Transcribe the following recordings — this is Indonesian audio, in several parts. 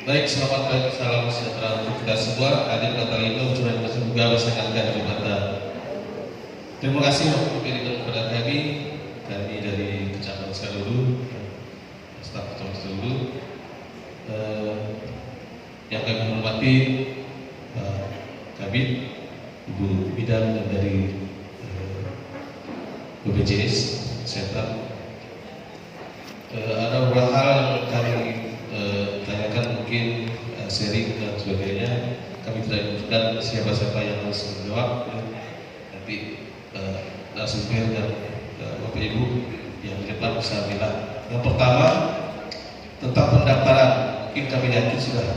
Baik, selamat pagi, salam sejahtera untuk kita semua. Hadir kata itu curah juga bersama Jumatan. Terima kasih waktu diberikan kepada kami dari Kecamatan Skaruru, staf Kecamatan Skaruru, yang kami hormati Kabid, Ibu Bidang dan dari BPJS Kesehatan. Ada beberapa hal yang kami tanyakan, mungkin sharing dan sebagainya. Kami tidak menyebutkan siapa-siapa yang harus menjawab. Nanti narasumber dan Bapak Ibu yang di depan bisa bilang. Yang pertama tentang pendaftaran, mungkin kami yakin sudah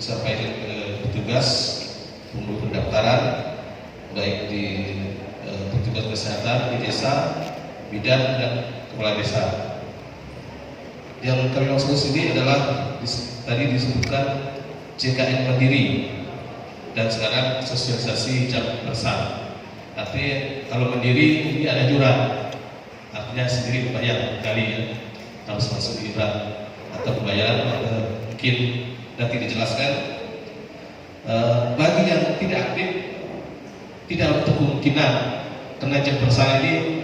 disampaikan ke petugas untuk pendaftaran, baik di petugas kesehatan di desa, bidan dan kepala desa. Yang kami maksud sini adalah tadi disebutkan JKN mandiri dan sekarang sosialisasi jam besar. Artinya kalau mandiri ini ada iuran, artinya sendiri membayar kali ya, harus masuk iuran atau pembayaran mungkin nanti dijelaskan. Bagi yang tidak aktif, tidak untuk kemungkinan karena jam besar ini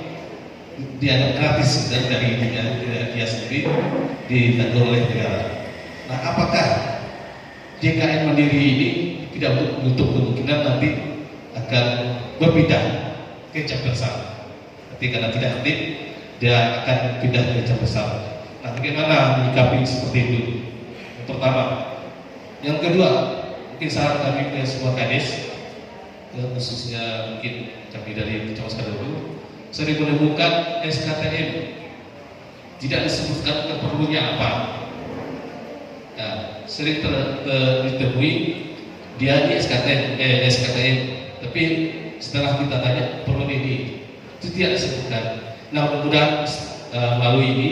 dianggap gratis dari dia sendiri ditanggung oleh negara. Nah, apakah JKN mandiri ini tidak menutup kemungkinan nanti akan berpindah ke jam besar? Nanti karena tidak aktif, dia akan pindah ke jam besar. Nah, bagaimana menyikapi seperti itu? Yang pertama. Yang kedua, mungkin saran kami ke semua kadis, khususnya mungkin kami dari Kecamatan Skaruru, sering menemukan SKTM tidak disebutkan keperluannya apa. Nah, sering ditemui dia di SKTM, tapi setelah kita tanya perlu ini, itu tidak disebutkan. Nah, mudah-mudahan melalui ini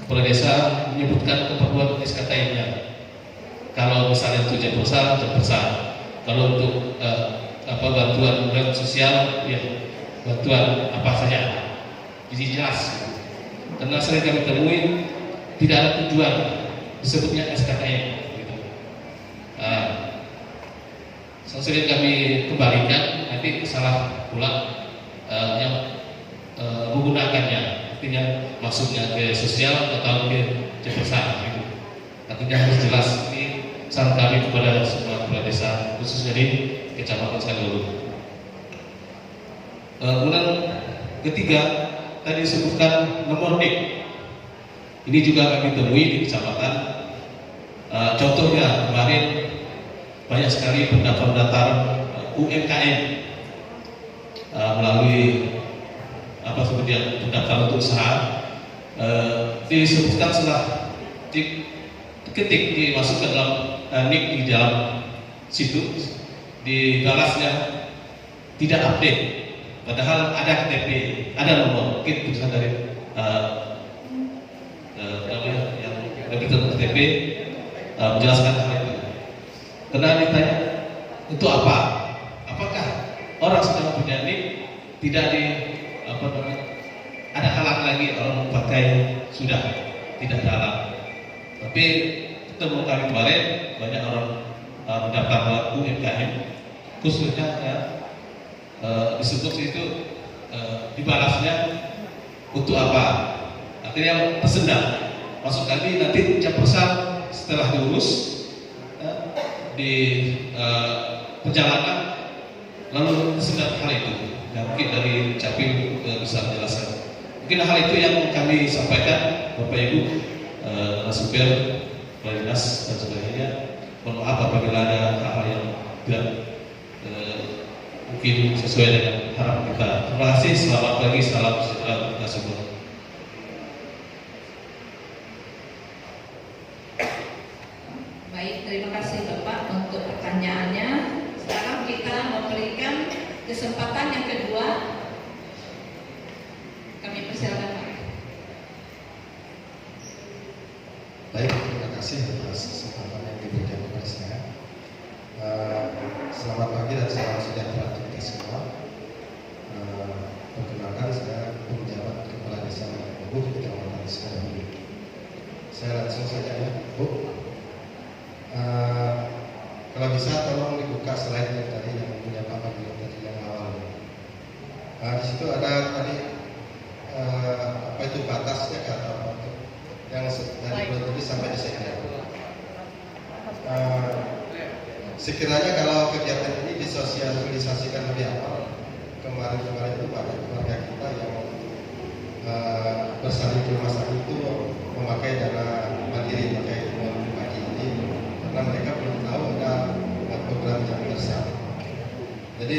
kepala desa menyebutkan keperluan SKTM-nya. Kalau misalnya untuk jam besar, kalau untuk bantuan sosial, ya bantuan apa saja, jadi jelas. Karena sering kami temui tidak ada tujuan disebutnya SKTM. Gitu. Sering kami kembalikan, nanti salah pula yang menggunakannya, artinya masuknya ke sosial atau ke besar. Gitu. Artinya harus jelas. Ini saran kami kepada semua kepala desa, khususnya di Kecamatan Skaruru. Kemudian ketiga, tadi disebutkan nomor NIK. Ini juga kami temui di kecamatan. Contohnya kemarin banyak sekali pendaftar UMKM melalui seperti pendaftaran untuk usaha. Disebutkan setelah diketik dimasukkan dalam NIK di dalam situ, dibalasnya tidak update. Padahal ada KTP, ada nomor, mungkin tulisan dari yang lebih tentang KTP menjelaskan hal itu. Karena ditanya itu apa? Apakah orang sedang punya NIK tidak ada halang lagi orang pakai sudah tidak ada halang. Tapi ketemu kami kemarin banyak orang mendaftar UMKM, khususnya disebut itu dibalasnya untuk apa? Artinya tersendat. Maksud kami nanti jam besar setelah diurus di perjalanan lalu tersendat hal itu. Ya, mungkin dari Capil bisa menjelaskan. Mungkin hal itu yang kami sampaikan, Bapak Ibu, narasumber, kepala dinas dan sebagainya. Mohon maaf apabila ada hal-hal yang tidak mungkin sesuai dengan harapan kita. Terima kasih, selamat pagi, salam sejahtera untuk kita semua. Baik, terima kasih Bapak untuk pertanyaannya. Sekarang kita memberikan kesempatan yang kedua. Kami persilakan Pak. Baik, terima kasih atas kesempatan yang diberikan kepada saya. Selamat pagi dan salam sejahtera untuk kita semua. Perkenalkan, saya penjabat Kepala Desa Bubuh, Kecamatan Skaruru. Saya langsung saja ya, Bu. bisa tolong dibuka slide yang tadi yang punya Pak Fadil tadi yang awal. Nah, di situ ada tadi apa itu batasnya atau apa itu yang dari bulan Juli sampai Desember. Sekiranya kalau kegiatan ini disosialisasikan lebih awal, kemarin itu banyak keluarga kita yang bersalin di rumah sakit itu memakai dana mandiri, pakai uang pribadi ini karena mereka belum tahu ada program yang bersama. Jadi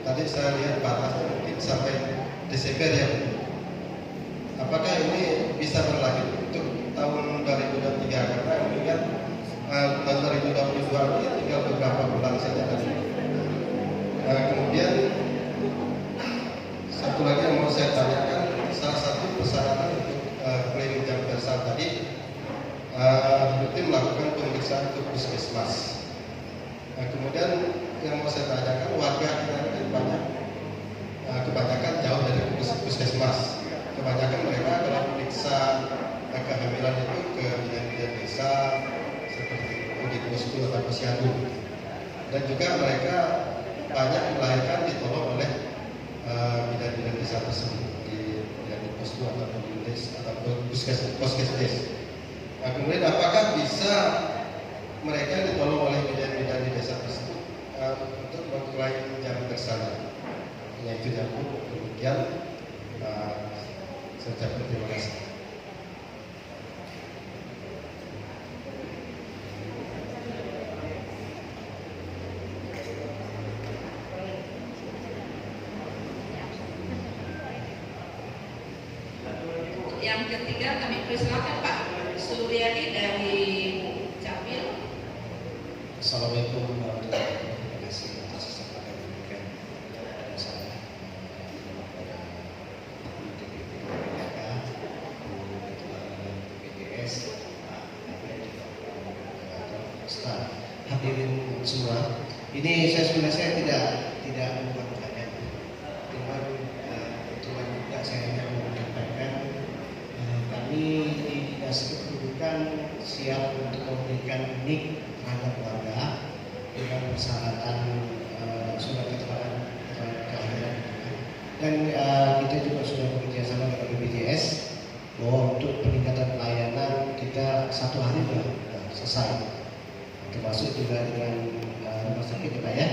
tadi saya lihat batasnya mungkin sampai Desember ya. Apakah ini bisa berlanjut untuk tahun 2023 karena mengingat tahun 2022 ini tinggal beberapa bulan saja kan. Kemudian satu lagi yang mau saya tanyakan, salah satu persyaratan untuk klaim jam tersal tadi rutin melakukan pemeriksaan ke puskesmas. Kemudian yang mau saya tanyakan, warga kita kan banyak kebanyakan jauh dari puskesmas. Kebanyakan mereka kalau periksa kehamilan itu ke bidan-bidan desa seperti di Postur atau Posyandu, dan juga mereka banyak melahirkan ditolong oleh bidan-bidan desa tersebut di Postur atau di desa atau puskesmas. Nah, kemudian apakah bisa mereka ditolong oleh bidan-bidan di desa tersebut untuk mengklaim jam tersal? Yaitu jam kemudian saya ucapkan terima kasih. Yang ketiga kami persilakan Pak Suryadi dari Capil. Assalamualaikum warahmatullahi wabarakatuh. Terima kasih atas kesempatan yang diberikan kepada saya. Hadirin semua, ini saya sebenarnya tidak membuat pertanyaan, cuman kebetulan juga saya ingin menyampaikan kami di Dinas Kependudukan siap untuk memberikan NIK terhadap warga dengan persyaratan surat keterangan kelahiran, dan kita juga sudah bekerja sama dengan BPJS bahwa untuk peningkatan pelayanan kita 1 hari sudah selesai, termasuk juga dengan rumah sakit Pak ya.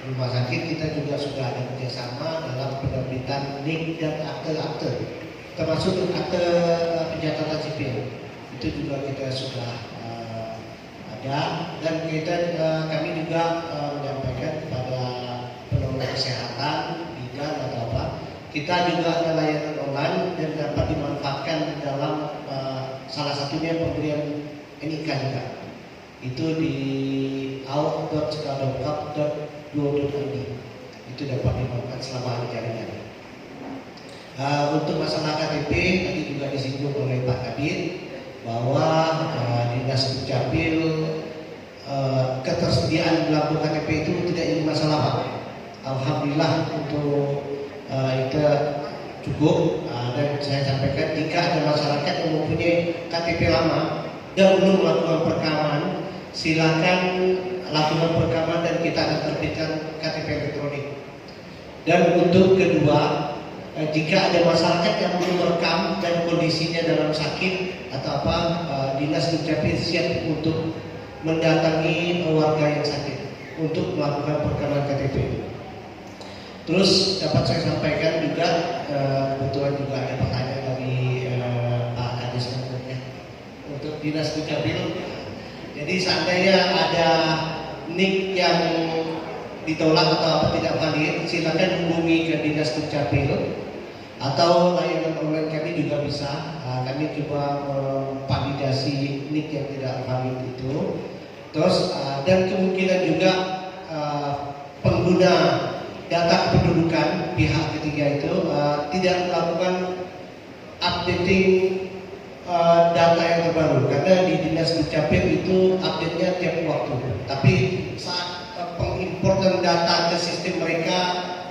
Rumah sakit kita juga sudah ada kerjasama dalam penerbitan NIK dan akte-akte, termasuk akte pencatatan sipil itu juga kita sudah ada, dan kami juga menyampaikan kepada pengelola kesehatan, bidan atau apa, kita juga ada layanan online dan dapat dimanfaatkan dalam salah satunya pemberian NIK juga. Itu di out.sekadongkap.go.id, itu dapat dimanfaatkan selama hari jaringan. Untuk masalah KTP tadi juga disinggung oleh Pak Kabir bahwa Dinas Dukcapil ketersediaan belangko KTP itu tidak jadi masalah Pak. Alhamdulillah untuk itu cukup, dan saya sampaikan jika ada masyarakat yang mempunyai KTP lama dan belum melakukan perekaman, silakan lakukan perekaman dan kita akan terbitkan KTP elektronik. Dan untuk kedua, jika ada masyarakat yang belum merekam dan kondisinya dalam sakit atau apa, Dinas Dukcapil siap untuk mendatangi warga yang sakit untuk melakukan perekaman KTP. Terus dapat saya sampaikan juga, kebetulan juga ada pertanyaan dari Pak Kadis untuk Dinas Dukcapil. Jadi seandainya ada NIK yang ditolak atau apa tidak valid, silakan hubungi ke Dinas Dukcapil atau layanan online kami juga bisa. Kami coba memvalidasi NIK yang tidak valid itu. Terus dan kemungkinan juga pengguna data kependudukan pihak ketiga itu tidak melakukan updating data yang terbaru, karena di Dinas Dukcapil itu update-nya tiap waktu. Tapi saat pengimportan data ke sistem mereka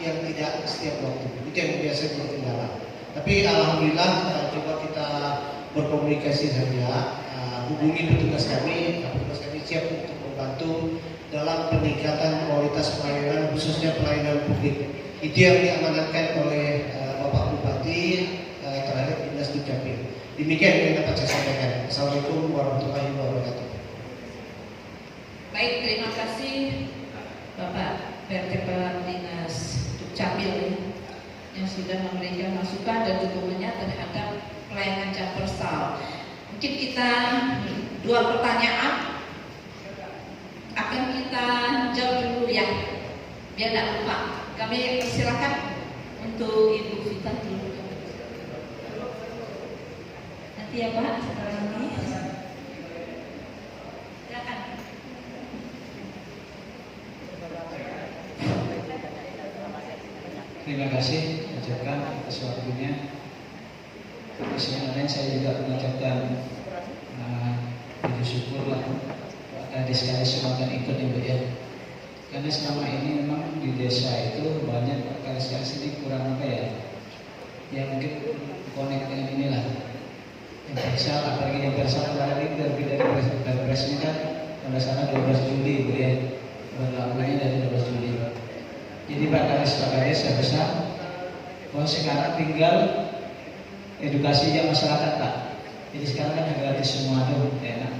yang tidak setiap waktu, itu yang biasa berkendala. Tapi alhamdulillah coba kita berkomunikasi saja, hubungi petugas kami siap untuk membantu dalam peningkatan kualitas pelayanan khususnya pelayanan publik. Itu yang diamanatkan oleh Bapak Bupati terhadap Dinas Dukcapil. Demikian yang dapat saya sampaikan. Assalamualaikum warahmatullahi wabarakatuh. Baik, terima kasih Bapak PRT Kepala Dinas Dukcapil yang sudah memberikan masukan dan dukungannya terhadap pelayanan Jampersal. Mungkin kita 2 pertanyaan akan kita jawab dulu ya, biar tidak lupa. Kami persilakan untuk Ibu Vita dulu. Nanti ya Pak, setelah ini. Silakan. Terima kasih ucapkan atas waktunya. Sebenarnya saya juga mengucapkan puji syukur lah tadi sekali semua kan ikut Ibu ya. Karena selama ini memang di desa itu banyak kali-kali sini kurang apa ya? Ya mungkin connect dengan inilah. Yang Persal, apalagi yang Persal kemarin lebih dari presnya kan pada sana 12 Juli Ibu ya. Berlakunya dari 12 Juli. Jadi Pak Kades saya pesan bahwa sekarang tinggal edukasinya masyarakat Pak. Jadi sekarang kan gratis semua tuh enak.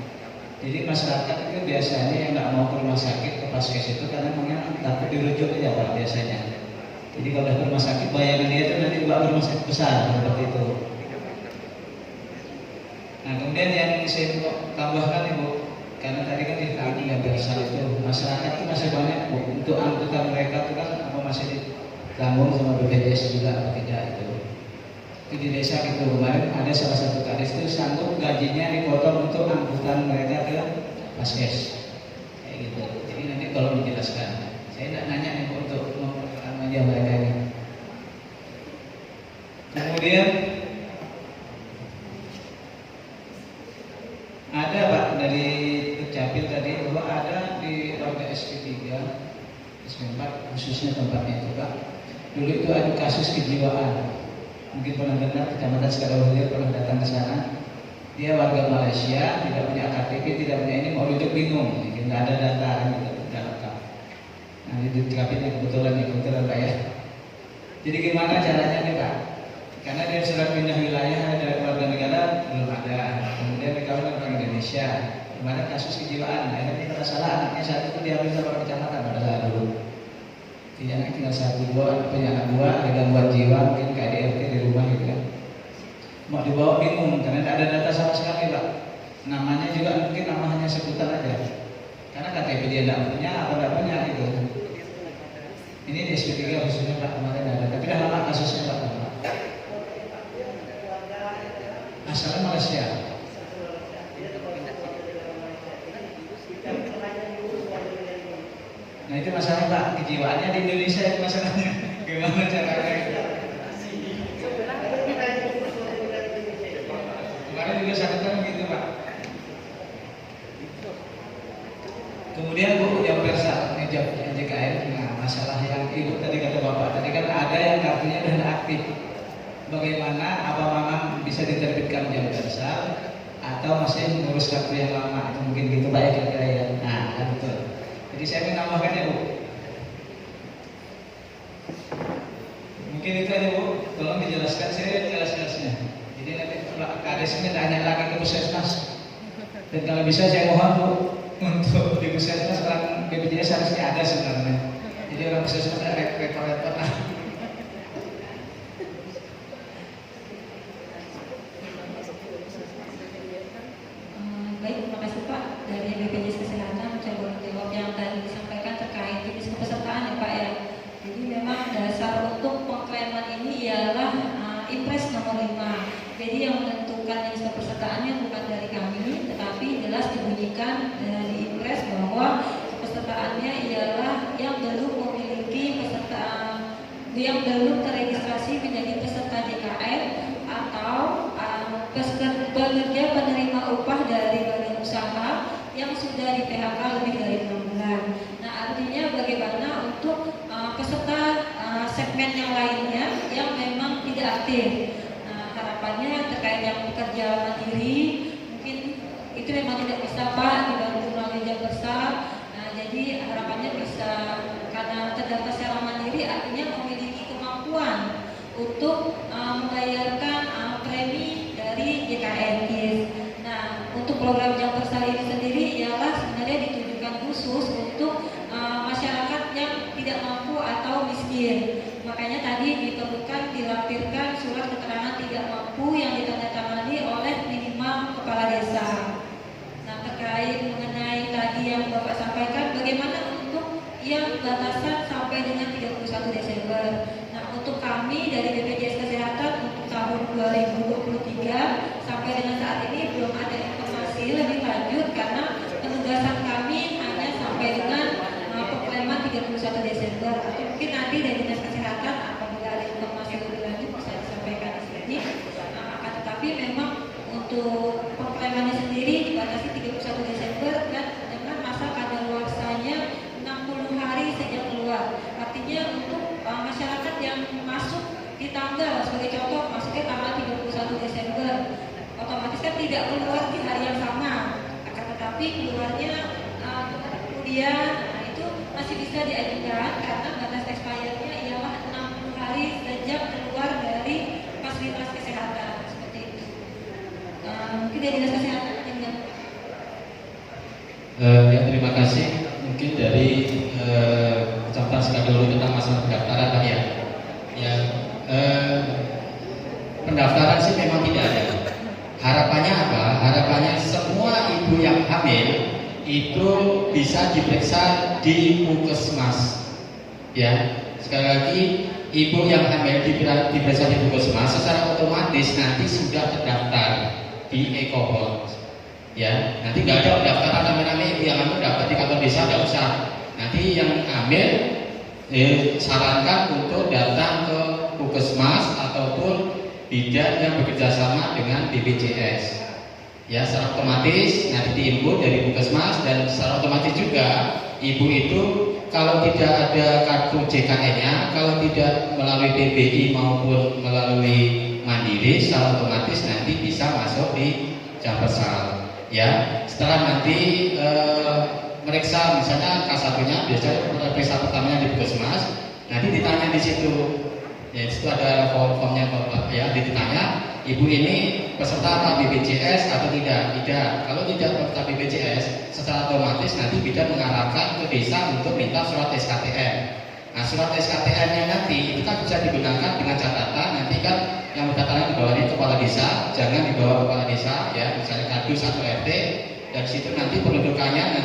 Jadi masyarakat itu biasanya yang nggak mau ke rumah sakit ke Paskes itu karena memang takut dirujuk aja Pak biasanya. Jadi kalau udah ke rumah sakit bayangan dia itu nanti dibawa ke rumah sakit besar seperti itu. Nah kemudian yang saya mau tambahkan Ibu, karena tadi kan ditanya yang biasa itu masyarakat itu masih banyak Bu, untuk angkutan mereka itu kan apa masih ditanggung sama BPJS juga atau tidak itu. Itu di desa gitu kemarin ada salah satu kades itu sanggup gajinya dipotong untuk angkutan mereka ke Paskes kayak gitu. Jadi nanti kalau dijelaskan, saya tidak nanya nih untuk memperkenalkan aja mereka ini. Kemudian ada Pak dari Dukcapil tadi bahwa ada di warga SP3, SP4 khususnya tempatnya itu Pak. Dulu itu ada kasus kejiwaan. Mungkin pernah dengar Kecamatan Sekarang pernah datang ke sana. Dia warga Malaysia, tidak punya KTP, tidak punya ini, mau rujuk bingung, nggak ada data gitu, tidak lengkap. Nah itu Dukcapil kebetulan Pak ya. Jadi gimana caranya nih Pak? Karena dia surat pindah wilayah dari warga negara belum ada. Kemudian mereka orang Indonesia. Gimana kasus kejiwaan? Akhirnya kita salah anaknya saat itu diambil sama kecamatan pada saat dulu. Tidak tinggal 1 2 punya anak 2 ada gangguan jiwa mungkin KDRT di rumah gitu kan. Mau dibawa bingung karena tidak ada data sama sekali Pak. Namanya juga mungkin nama hanya sebutan aja. Karena KTP dia tidak punya apa tidak punya gitu. Ini di SP3 khususnya Pak kemarin ada, tapi dah lama kasusnya Pak. Asalnya Malaysia. Nah itu masalahnya Pak, kejiwaannya di Indonesia itu masalahnya. Gimana caranya? Kemarin juga satu kan begitu Pak. Kemudian Bu yang Persal, ini JKN. Nah masalah yang Ibu tadi kata Bapak tadi kan ada yang kartunya sudah aktif. Bagaimana apa memang bisa diterbitkan jam Persal atau masih mengurus kartu yang lama? Itu mungkin gitu Pak ya kira-kira ya. Nah kan betul. Jadi saya ingin nambahkan ya Bu. Mungkin itu aja Bu, tolong dijelaskan saya jelas-jelasnya. Jadi nanti kalau kades ini tanya lagi ke puskesmas. Dan kalau bisa saya mohon Bu untuk di puskesmas orang BPJS harusnya ada sebenarnya. Jadi orang puskesmas ada repot-repot lah. Baik, terima kasih Pak. Dari BPJS Kesehatan mencoba menjawab yang tadi disampaikan terkait jenis kepesertaan ya Pak ya. Jadi memang dasar untuk pengklaiman ini ialah Impres nomor 5. Jadi yang menentukan jenis kepesertaannya bukan dari kami, tetapi jelas dibunyikan di Impres bahwa kepesertaannya ialah yang belum memiliki peserta, yang belum terregistrasi menjadi peserta JKN atau pekerja penerima upah dari badan usaha yang sudah di PHK lebih dari 6 bulan. Nah artinya bagaimana untuk peserta segmen yang lainnya yang memang tidak aktif. Nah harapannya terkait yang pekerja mandiri mungkin itu memang tidak bisa Pak dibantu melalui Jampersal. Nah jadi harapannya yang batasan sampai dengan 31 Desember. Nah, untuk kami dari BPJS Kesehatan untuk tahun 2023 sampai dengan saat ini belum ada informasi lebih lanjut karena penugasan kami hanya sampai dengan pengklaman 31 Desember. Atau mungkin nanti dari Dinas Kesehatan apabila ada informasi lebih lanjut bisa disampaikan di sini. Akan tetapi memang untuk pengklamannya sendiri dibatasi 31 Desember dan dengan masa kadaluarsanya 60 hari sejak keluar. Artinya untuk masyarakat yang masuk di tanggal, sebagai contoh masuknya tanggal 31 Desember, otomatis kan tidak keluar di hari yang sama. Akan tetapi keluarnya kemudian itu masih bisa diajukan karena batas expirednya ialah 60 hari sejak keluar dari fasilitas kesehatan. Seperti itu. Mungkin dari Dinas Kesehatan yang ya, terima kasih. Mungkin dari ucapan sekali dulu tentang masalah pendaftaran Pak ya. Ya, pendaftaran sih memang tidak ada. Harapannya apa? Harapannya semua ibu yang hamil itu bisa diperiksa di Puskesmas. Ya, sekali lagi ibu yang hamil diperiksa di Puskesmas secara otomatis nanti sudah terdaftar di Ecobot. Ya, nanti nggak ada pendaftaran rame-rame ibu yang hamil daftar di kantor desa, nggak usah. Nanti yang hamil sarankan untuk datang ke Puskesmas ataupun bidan yang bekerja sama dengan BPJS. Ya, secara otomatis nanti diinput dari Puskesmas dan secara otomatis juga ibu itu kalau tidak ada kartu JKN-nya, kalau tidak melalui PBI maupun melalui Mandiri, secara otomatis nanti bisa masuk di Jambersal. Ya, setelah nanti meriksa misalnya K1-nya biasanya periksa pertamanya di Puskesmas, nanti ditanya di situ. Ya, di situ ada formnya Bapak ya, ditanya ibu ini peserta BPJS atau tidak? Tidak. Kalau tidak peserta BPJS, secara otomatis nanti bidan mengarahkan ke desa untuk minta surat SKTN. Nah, surat SKTN-nya nanti itu kan bisa digunakan dengan catatan nanti kan yang mendaftarkan dibawa di kepala desa, jangan dibawa kepala desa ya, misalnya kadus atau RT. Dan situ nanti penundukannya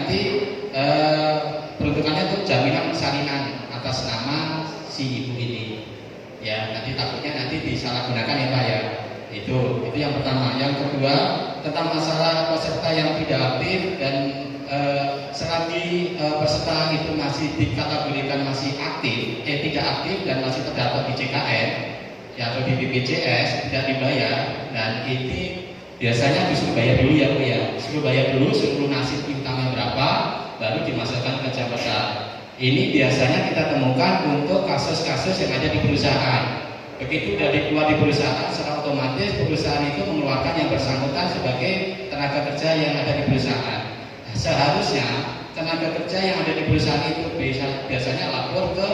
untuk jaminan persalinan atas nama si ibu ini. Ya, nanti takutnya nanti disalahgunakan ya Pak ya. Itu yang pertama. Yang kedua tentang masalah peserta yang tidak aktif dan selagi peserta itu masih dikategorikan masih aktif, tidak aktif dan masih terdaftar di JKN ya, atau di BPJS tidak dibayar, dan ini biasanya disuruh bayar dulu ya Bu ya. Disuruh bayar dulu, suruh lunasin utangnya berapa, baru dimasukkan ke Jambersal. Ini biasanya kita temukan untuk kasus-kasus yang ada di perusahaan. Begitu dari keluar di perusahaan, secara otomatis perusahaan itu mengeluarkan yang bersangkutan sebagai tenaga kerja yang ada di perusahaan. Seharusnya tenaga kerja yang ada di perusahaan itu biasanya lapor ke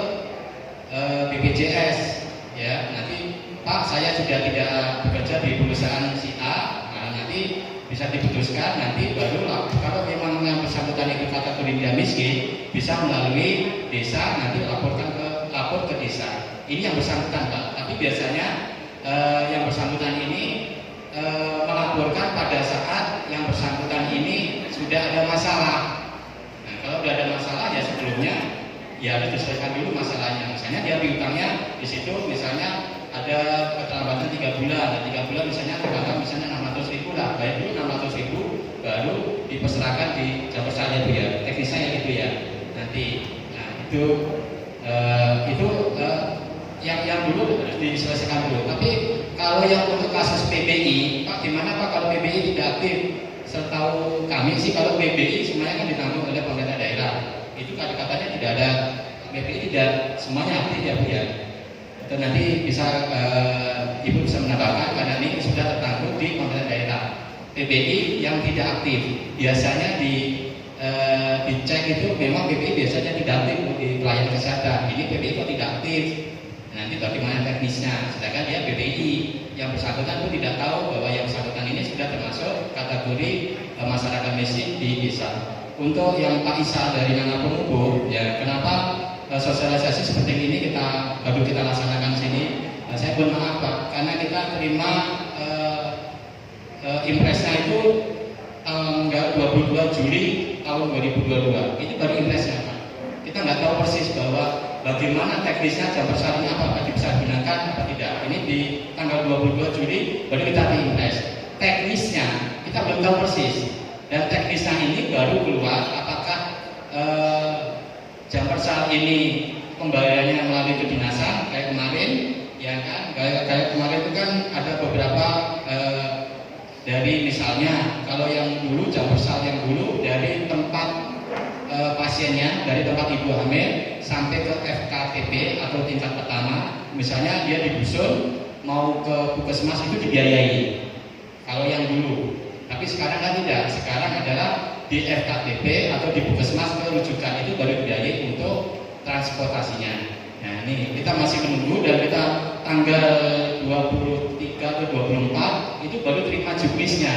BPJS. Ya, nanti Pak saya sudah tidak bekerja di perusahaan si A, nah, nanti bisa diputuskan nanti baru kalau memang yang bersangkutan itu kategori tidak miskin bisa melalui desa nanti lapor ke desa. Ini yang bersangkutan Pak, tapi biasanya yang bersangkutan ini melaporkan pada saat yang bersangkutan ini sudah ada masalah. Nah, kalau sudah ada masalah ya sebelumnya ya harus diselesaikan dulu masalahnya. Misalnya dia piutangnya di situ misalnya ada keterlambatan 3 bulan, dan 3 bulan misalnya terbangun misalnya 600.000 lah, bayar dulu 600.000 baru diperserahkan di Jambersal itu ya, teknisnya ya gitu ya nanti. Nah itu yang dulu harus diselesaikan dulu. Tapi kalau yang untuk kasus PBI, Pak gimana Pak kalau PBI tidak aktif? Setahu kami sih kalau PBI semuanya kan ditanggung oleh pemerintah daerah. Itu katanya tidak ada, PBI tidak semuanya aktif ya Bu ya. Dan nanti bisa Ibu bisa menambahkan karena ini sudah tertanggung di pemerintah daerah. PBI yang tidak aktif biasanya dicek itu memang PBI biasanya tidak aktif di pelayanan kesehatan. Ini PBI kok tidak aktif? Nanti bagaimana teknisnya? Sedangkan dia PBI yang bersangkutan itu tidak tahu bahwa yang bersangkutan ini sudah termasuk kategori masyarakat miskin di desa. Untuk yang Pak Isa dari Nana Pengubu, ya kenapa sosialisasi seperti ini baru kita laksanakan sini? Saya mohon maaf Pak, karena kita terima impresnya itu tanggal 22 Juli tahun 2022. Ini baru impresnya Pak. Kita kita nggak tahu persis bahwa bagaimana teknisnya jam persal ini apakah bisa digunakan apa tidak. Ini di tanggal 22 Juli baru kita diimpres. Teknisnya kita belum tahu persis, dan teknisnya ini baru keluar apakah jam persal ini pembayarannya melalui kedinasan kayak kemarin, ya kan? Kayak kemarin itu kan ada beberapa dari misalnya kalau yang dulu jam persal yang dulu dari tempat pasiennya, dari tempat ibu hamil sampai ke FKTP atau tingkat pertama, misalnya dia di dusun mau ke puskesmas itu dibiayai. Kalau yang dulu, tapi sekarang kan tidak. Sekarang adalah di FKTP atau di puskesmas rujukan itu baru dibiayai untuk transportasinya. Nah ini kita masih menunggu, dan kita tanggal 23 atau 24 itu baru terima juknisnya,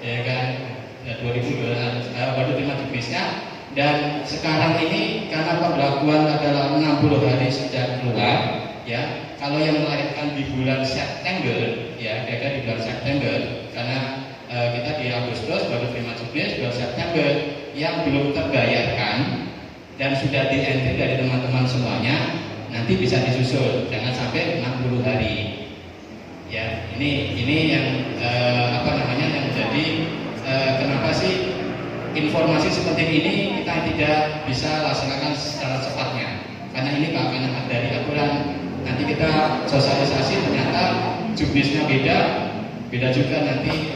ya kan? Ya, 2002 baru terima juknisnya. Dan sekarang ini karena pemberlakuan adalah 60 hari sejak keluar, ya. Kalau yang melahirkan di bulan September, ya kira-kira di bulan September, karena kita di Agustus baru terima juknis, bulan September yang belum terbayarkan dan sudah di-entry dari teman-teman semuanya, nanti bisa disusul, jangan sampai 60 hari. Ya, ini yang yang jadi kenapa sih informasi seperti ini kita tidak bisa laksanakan secara cepatnya, karena ini karena dari aturan. Nanti kita sosialisasi ternyata juknisnya beda juga nanti,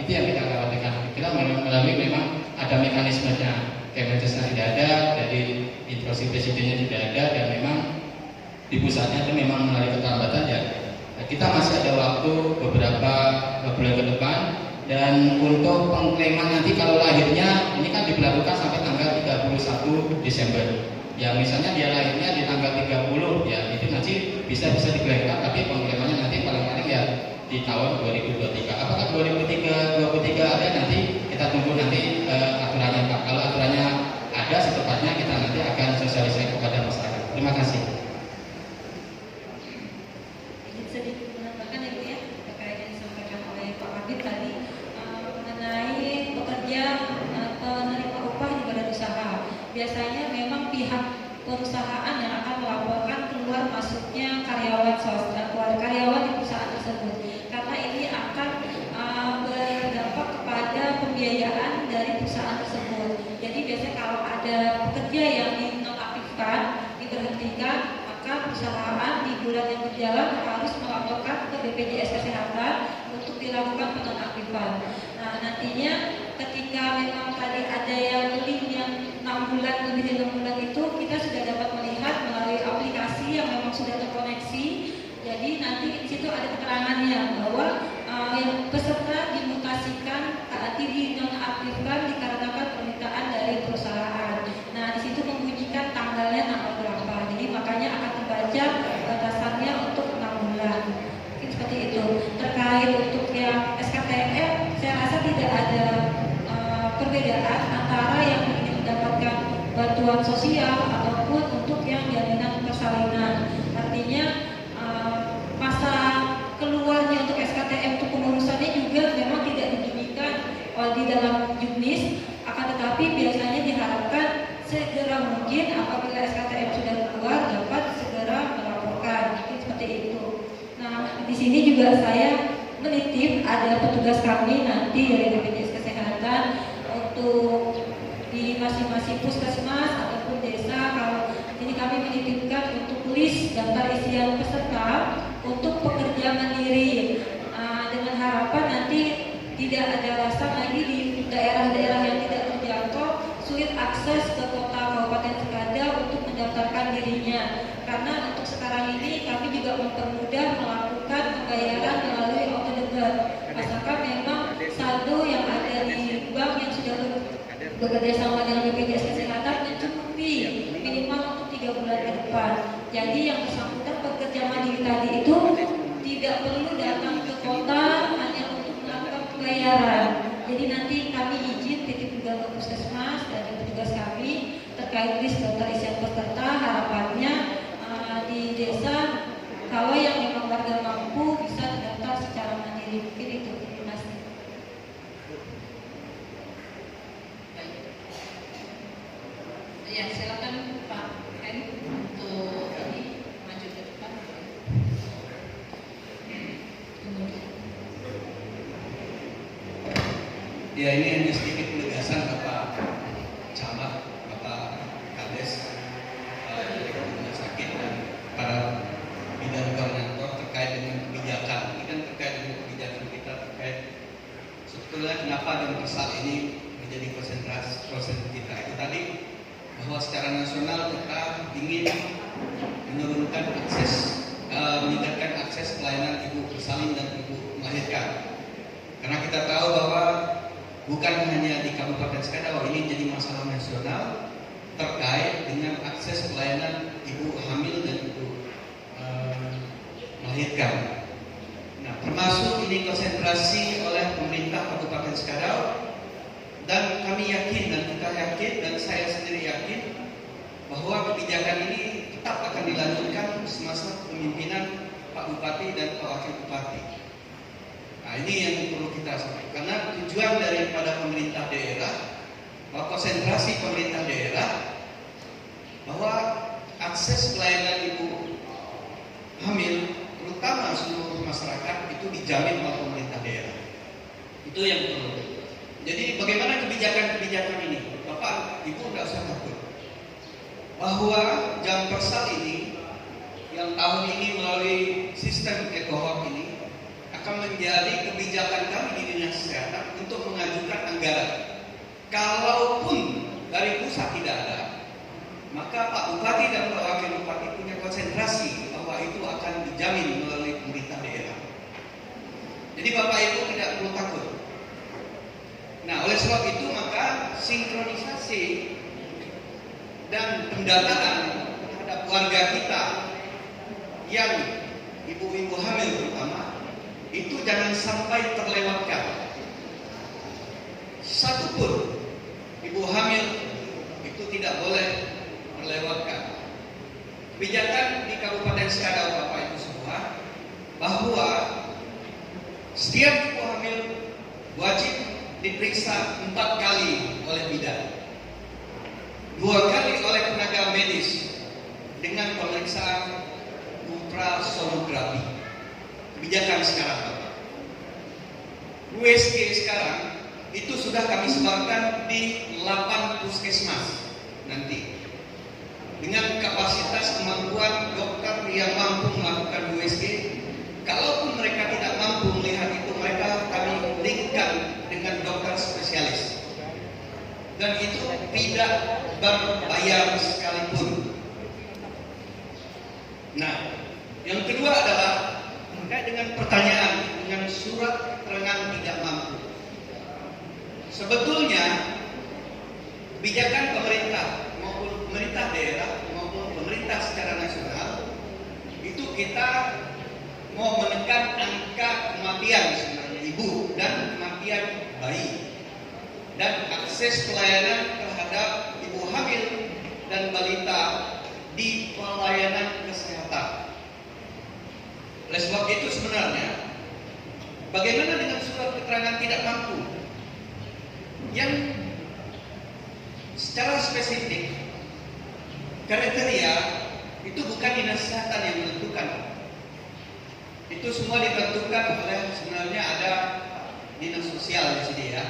itu yang kita khawatirkan. Kita melalui memang ada mekanismenya, Kemenkesnya tidak ada, jadi instruksi presidennya tidak ada, dan memang di pusatnya itu memang melalui keterlambatan ya. Kita masih ada waktu beberapa bulan ke depan, dan untuk pengklaiman nanti kalau lahirnya ini kan diberlakukan sampai tanggal 31 Desember. Ya misalnya dia lahirnya di tanggal 30, ya itu nanti bisa diklaimkan, tapi pengklaimannya nanti paling-paling ya di tahun 2023. Apakah 2023 ada, nanti kita tunggu nanti aturannya Pak. Kalau aturannya ada secepatnya kita nanti akan sosialisasi kepada masyarakat. Terima kasih. Izin sedikit menambahkan ya Bu ya, terkait yang disampaikan oleh Pak Habib tadi mengenai pekerja penerima upah di badan usaha. Biasanya memang pihak perusahaan yang akan melaporkan keluar masuknya karyawan di perusahaan tersebut, karena ini akan berdampak kepada pembiayaan dari perusahaan tersebut. Jadi biasanya kalau ada pekerja yang dinonaktifkan, diberhentikan, maka perusahaan di bulan yang berjalan harus melaporkan ke BPJS Kesehatan untuk dilakukan penonaktifan. Nah nantinya ketika memang tadi ada yang link yang 6 bulan, lebih dari 6 bulan itu, kita sudah dapat melihat melalui aplikasi yang memang sudah terkoneksi. Jadi nanti di situ ada keterangannya bahwa yang peserta dimutasikan, dinonaktifkan dikarenakan permintaan dari perusahaan. Nah di situ membunyikan tanggalnya tanggal berapa. Jadi makanya akan terbaca batasannya untuk 6 bulan. Mungkin seperti itu. Terkait untuk yang SKTM, saya rasa tidak ada perbedaan antara yang ingin mendapatkan bantuan sosial ataupun untuk yang jaminan persalinan. Artinya masa keluarnya untuk SKTM untuk pengurusannya juga memang tidak dibunyikan di dalam juknis, akan tetapi biasanya diharapkan segera mungkin apabila SKTM sudah keluar dapat segera melaporkan. Mungkin seperti itu. Nah di sini juga saya menitip ada petugas kami nanti dari BPJS Kesehatan untuk di masing-masing puskesmas ataupun desa. Kalau ini kami menitipkan untuk list daftar isian peserta untuk pekerja mandiri, dengan harapan nanti tidak ada alasan lagi di daerah-daerah yang tidak terjangkau sulit akses ke kota kabupaten Sekada untuk mendaftarkan dirinya. Karena untuk sekarang ini kami juga mempermudah melakukan pembayaran melalui autodebat. Asalkan memang saldo yang ada di bank yang sudah bekerja sama dengan BPJS Kesehatan mencukupi minimal untuk 3 bulan ke depan. Jadi yang bersangkutan pekerja mandiri tadi itu tidak perlu datang ke kota hanya untuk melakukan pembayaran. Jadi nanti kami izin titip juga ke puskesmas dan petugas kami terkait list daftar isian peserta. Harapannya di desa kalau yang memang warga mampu bisa terdaftar secara mandiri. Mungkin itu. Terima kasih. Ya, Ya, silakan Pak Hen untuk ini maju ke depan. Ya, ini hanya sedikit penegasan Bapak Camat, Bapak Kades, Rumah Sakit dan para bidang koordinator terkait dengan kebijakan. Ini kan terkait dengan kebijakan kita terkait sebetulnya kenapa dan pasal ini menjadi konsentrasi kita. Itu tadi bahwa secara nasional kita ingin menurunkan akses, meningkatkan akses pelayanan ibu bersalin dan ibu melahirkan. Karena kita tahu bahwa bukan hanya di Kabupaten Sekadau, ini jadi masalah nasional terkait dengan akses pelayanan ibu hamil dan ibu melahirkan. Nah, termasuk ini konsentrasi oleh pemerintah Kabupaten Sekadau, dan kami yakin dan kita yakin dan saya sendiri yakin bahwa kebijakan ini tetap akan dilanjutkan semasa kepemimpinan Pak Bupati dan Pak Wakil Bupati. Nah, ini yang perlu kita sampaikan, karena tujuan daripada pemerintah daerah, bahwa konsentrasi pemerintah daerah, bahwa akses pelayanan ibu hamil, terutama seluruh masyarakat, itu dijamin oleh pemerintah daerah. Itu yang perlu. Jadi bagaimana kebijakan-kebijakan ini? Bapak, Ibu tidak usah takut bahwa jam persal ini, yang tahun ini melalui sistem ekohok ini, akan menjadi kebijakan kami di Dinas Kesehatan untuk mengajukan anggaran. Kalaupun dari pusat tidak ada, maka Pak Bupati dan Pak Wakil Bupati punya konsentrasi bahwa itu akan dijamin melalui pemerintah daerah. Jadi Bapak Ibu tidak perlu takut. Nah, oleh sebab itu maka sinkronisasi dan pendataan terhadap warga kita yang ibu-ibu hamil terutama, itu jangan sampai terlewatkan. Satupun ibu hamil itu tidak boleh terlewatkan. Kebijakan di Kabupaten Sekadau, Bapak Ibu semua, bahwa setiap ibu hamil wajib diperiksa 4 kali oleh bidan, 2 kali oleh tenaga medis dengan pemeriksaan ultrasonografi. Kebijakan sekarang, Bapak. USG sekarang itu sudah kami sebarkan di 8 puskesmas nanti, dengan kapasitas kemampuan dokter yang mampu melakukan USG. Kalaupun mereka tidak mampu melihat itu, mereka kami linkkan dengan dokter spesialis, dan itu tidak berbayar sekalipun. Nah, yang kedua adalah terkait dengan pertanyaan dengan surat keterangan tidak mampu. Sebetulnya kebijakan pemerintah maupun pemerintah daerah maupun pemerintah secara nasional itu kita mau menekan angka kematian sebenarnya ibu dan kematian bayi, dan akses pelayanan terhadap ibu hamil dan balita di pelayanan kesehatan. Oleh sebab itu sebenarnya bagaimana dengan surat keterangan tidak mampu yang secara spesifik kriteria itu bukan Dinas Kesehatan yang menentukan. Itu semua ditentukan oleh, sebenarnya ada dinas sosial di sini ya.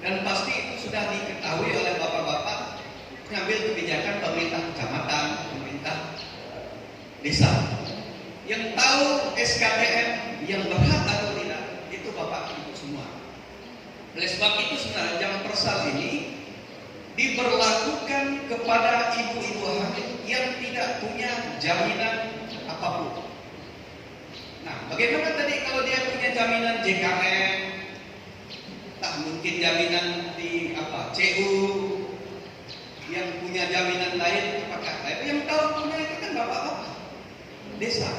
Dan pasti itu sudah diketahui oleh bapak-bapak mengambil kebijakan pemerintah kecamatan, pemerintah desa. Yang tahu SKTM yang berhak atau tidak, itu bapak ibu semua. Oleh sebab itu sebenarnya jam persal ini diberlakukan kepada ibu-ibu hamil yang tidak punya jaminan apapun. Nah, bagaimana tadi kalau dia punya jaminan JKN, tak mungkin jaminan di CU, yang punya jaminan lain apakah? Yang tahu punya itu kan bapak-bapak desa.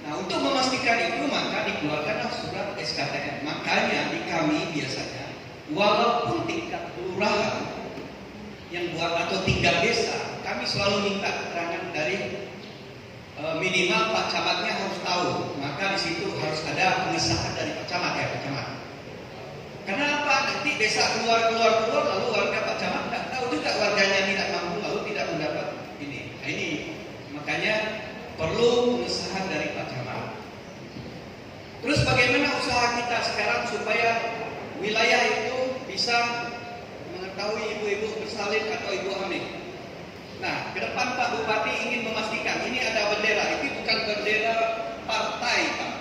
Nah, untuk memastikan itu maka dikeluarkanlah surat SKTM. Makanya di kami biasanya, walaupun tingkat kelurahan yang buat atau tingkat desa, kami selalu minta keterangan dari minimal Pak Camatnya harus tahu. Maka di situ harus ada pengesahan dari Pak Camat ya, Pak Camat. Karena apa? Nanti desa keluar lalu warga Pak Camat tidak tahu juga warganya perlu pengesahan dari Pak Camat. Terus bagaimana usaha kita sekarang supaya wilayah itu bisa mengetahui ibu-ibu bersalin atau ibu hamil? Nah, ke depan Pak Bupati ingin memastikan ini ada bendera. Ini bukan bendera partai, Pak.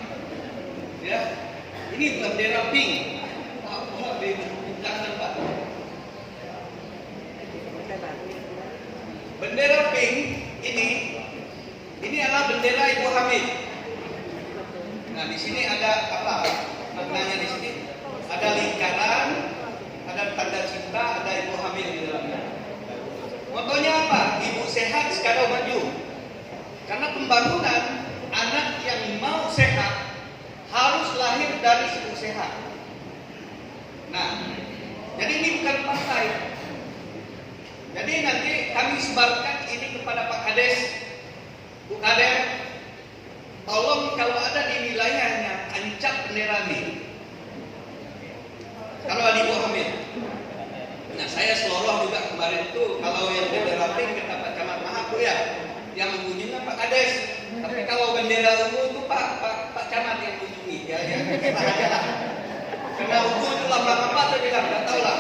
Ya, ini bendera pink. Pak, jangan Pak. Bendera pink ini adalah bendera ibu hamil. Nah, di sini ada apa? Maknanya di sini ada lingkaran, ada tanda cinta, ada ibu hamil di dalamnya. Motonya apa? Ibu sehat sekadau maju. Karena pembangunan anak yang mau sehat harus lahir dari ibu sehat. Nah, jadi ini bukan partai. Jadi nanti kami sebarkan ini kepada Pak Kades, Bu Kader. Tolong kalau ada di wilayahnya ancap bendera ini. Kalau ada ibu hamil. Nah, saya Seloroh juga kemarin itu kalau yang bendera pink kata Pak Camat maaf Bu ya, yang mengunjungi Pak Kades. Tapi kalau bendera ungu itu Pak Camat yang mengunjungi. Ya aja lah. Karena ungu itu lambang apa saya bilang nggak tahu lah.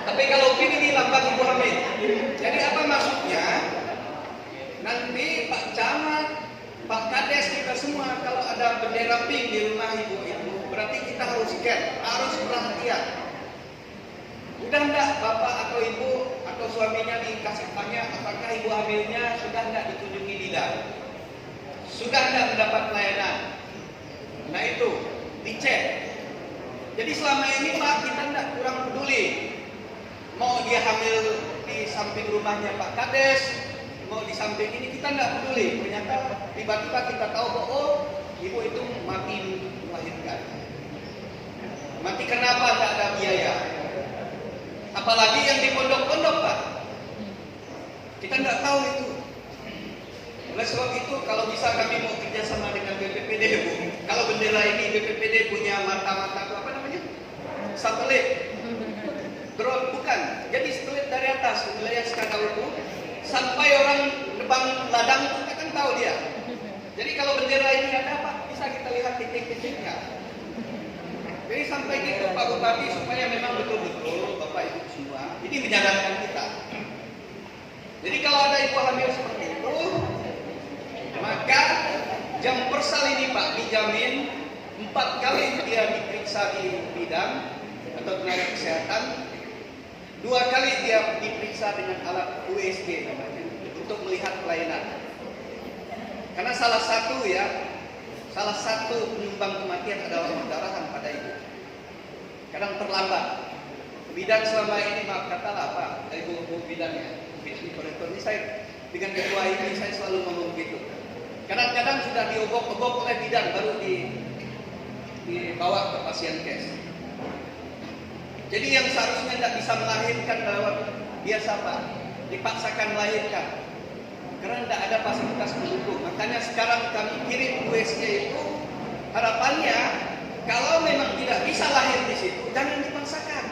Tapi kalau pink ini lambang ibu hamil. Jadi apa maksudnya? Nanti Pak Camat, Pak Kades kita semua kalau ada bendera pink di rumah ibu itu berarti kita harus scan, harus perhatian. Sudah enggak bapak atau ibu atau suaminya dikasih tanya apakah ibu hamilnya sudah enggak dikunjungi bidan? Sudah enggak mendapat pelayanan? Nah itu dicek. Jadi selama ini Pak kita enggak kurang peduli. Mau dia hamil di samping rumahnya Pak Kades, mau di samping ini kita enggak peduli. Ternyata tiba-tiba kita tahu bahwa oh, ibu itu mati melahirkan. Mati kenapa? Enggak ada biaya. Apalagi yang di pondok-pondok Pak. Kita nggak tahu itu. Oleh sebab itu kalau bisa kami mau kerjasama dengan BPPD Bu. Kalau bendera ini BPPD punya mata-mata apa namanya? Satelit. Drone bukan. Jadi satelit dari atas wilayah Skadau itu sampai orang depan ladang itu kita kan tahu dia. Jadi kalau bendera ini ada apa? Bisa kita lihat titik-titiknya. Jadi sampai gitu Pak Bupati supaya memang betul-betul Bapak Ibu semua ini menyadarkan kita. Jadi kalau ada ibu hamil seperti itu, maka jam persal ini Pak dijamin 4 kali dia diperiksa di bidang atau tenaga kesehatan, 2 kali dia diperiksa dengan alat USG namanya untuk melihat kelainan. Karena salah satu penyumbang kematian adalah perdarahan pada ibu. Kadang terlambat. Bidan selama ini maaf katalah Pak, ibu bidan ya, bisnis korektor ini saya dengan ketua ini saya selalu ngomong gitu. Kadang-kadang sudah diobok-obok oleh bidan baru dibawa ke pasien case. Jadi yang seharusnya tidak bisa melahirkan lewat biasa Pak, dipaksakan melahirkan. Karena tidak ada fasilitas pendukung. Makanya sekarang kami kirim USG itu harapannya kalau memang tidak bisa lahir di situ jangan dipaksakan.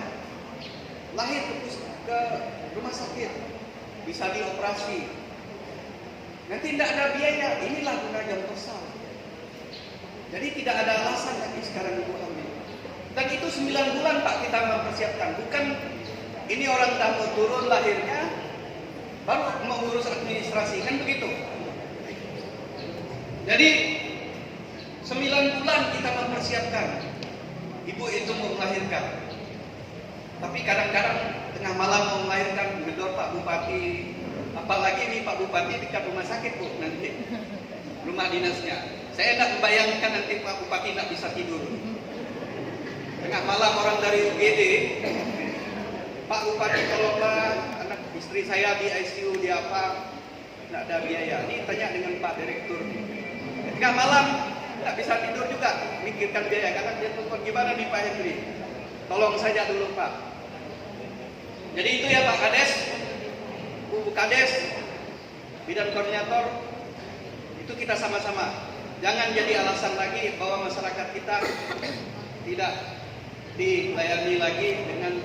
Lahir ke rumah sakit, bisa dioperasi. Nanti tidak ada biaya. Inilah guna jam persal. Jadi tidak ada alasan lagi sekarang ibu hamil. Dan itu 9 bulan Pak kita mempersiapkan. Bukan ini orang dah mau turun lahirnya baru mengurus administrasi, kan begitu. Jadi 9 bulan kita mempersiapkan ibu itu mau melahirkan. Tapi kadang-kadang tengah malam mau melahirkan gedor Pak Bupati. Apalagi ini Pak Bupati dekat rumah sakit Bu nanti, rumah dinasnya. Saya tidak membayangkan nanti Pak Bupati tidak bisa tidur. Tengah malam orang dari UGD, Pak Bupati tolonglah anak istri saya di ICU, di apa, tidak ada biaya. Ini tanya dengan Pak Direktur. Ketika malam tidak bisa tidur juga, mikirkan biaya. Karena dia telepon gimana nih Pak Hendri, tolong saja dulu Pak. Jadi itu ya Pak Kades, Bu Kades, bidan koordinator, itu kita sama-sama. Jangan jadi alasan lagi bahwa masyarakat kita tidak dilayani lagi dengan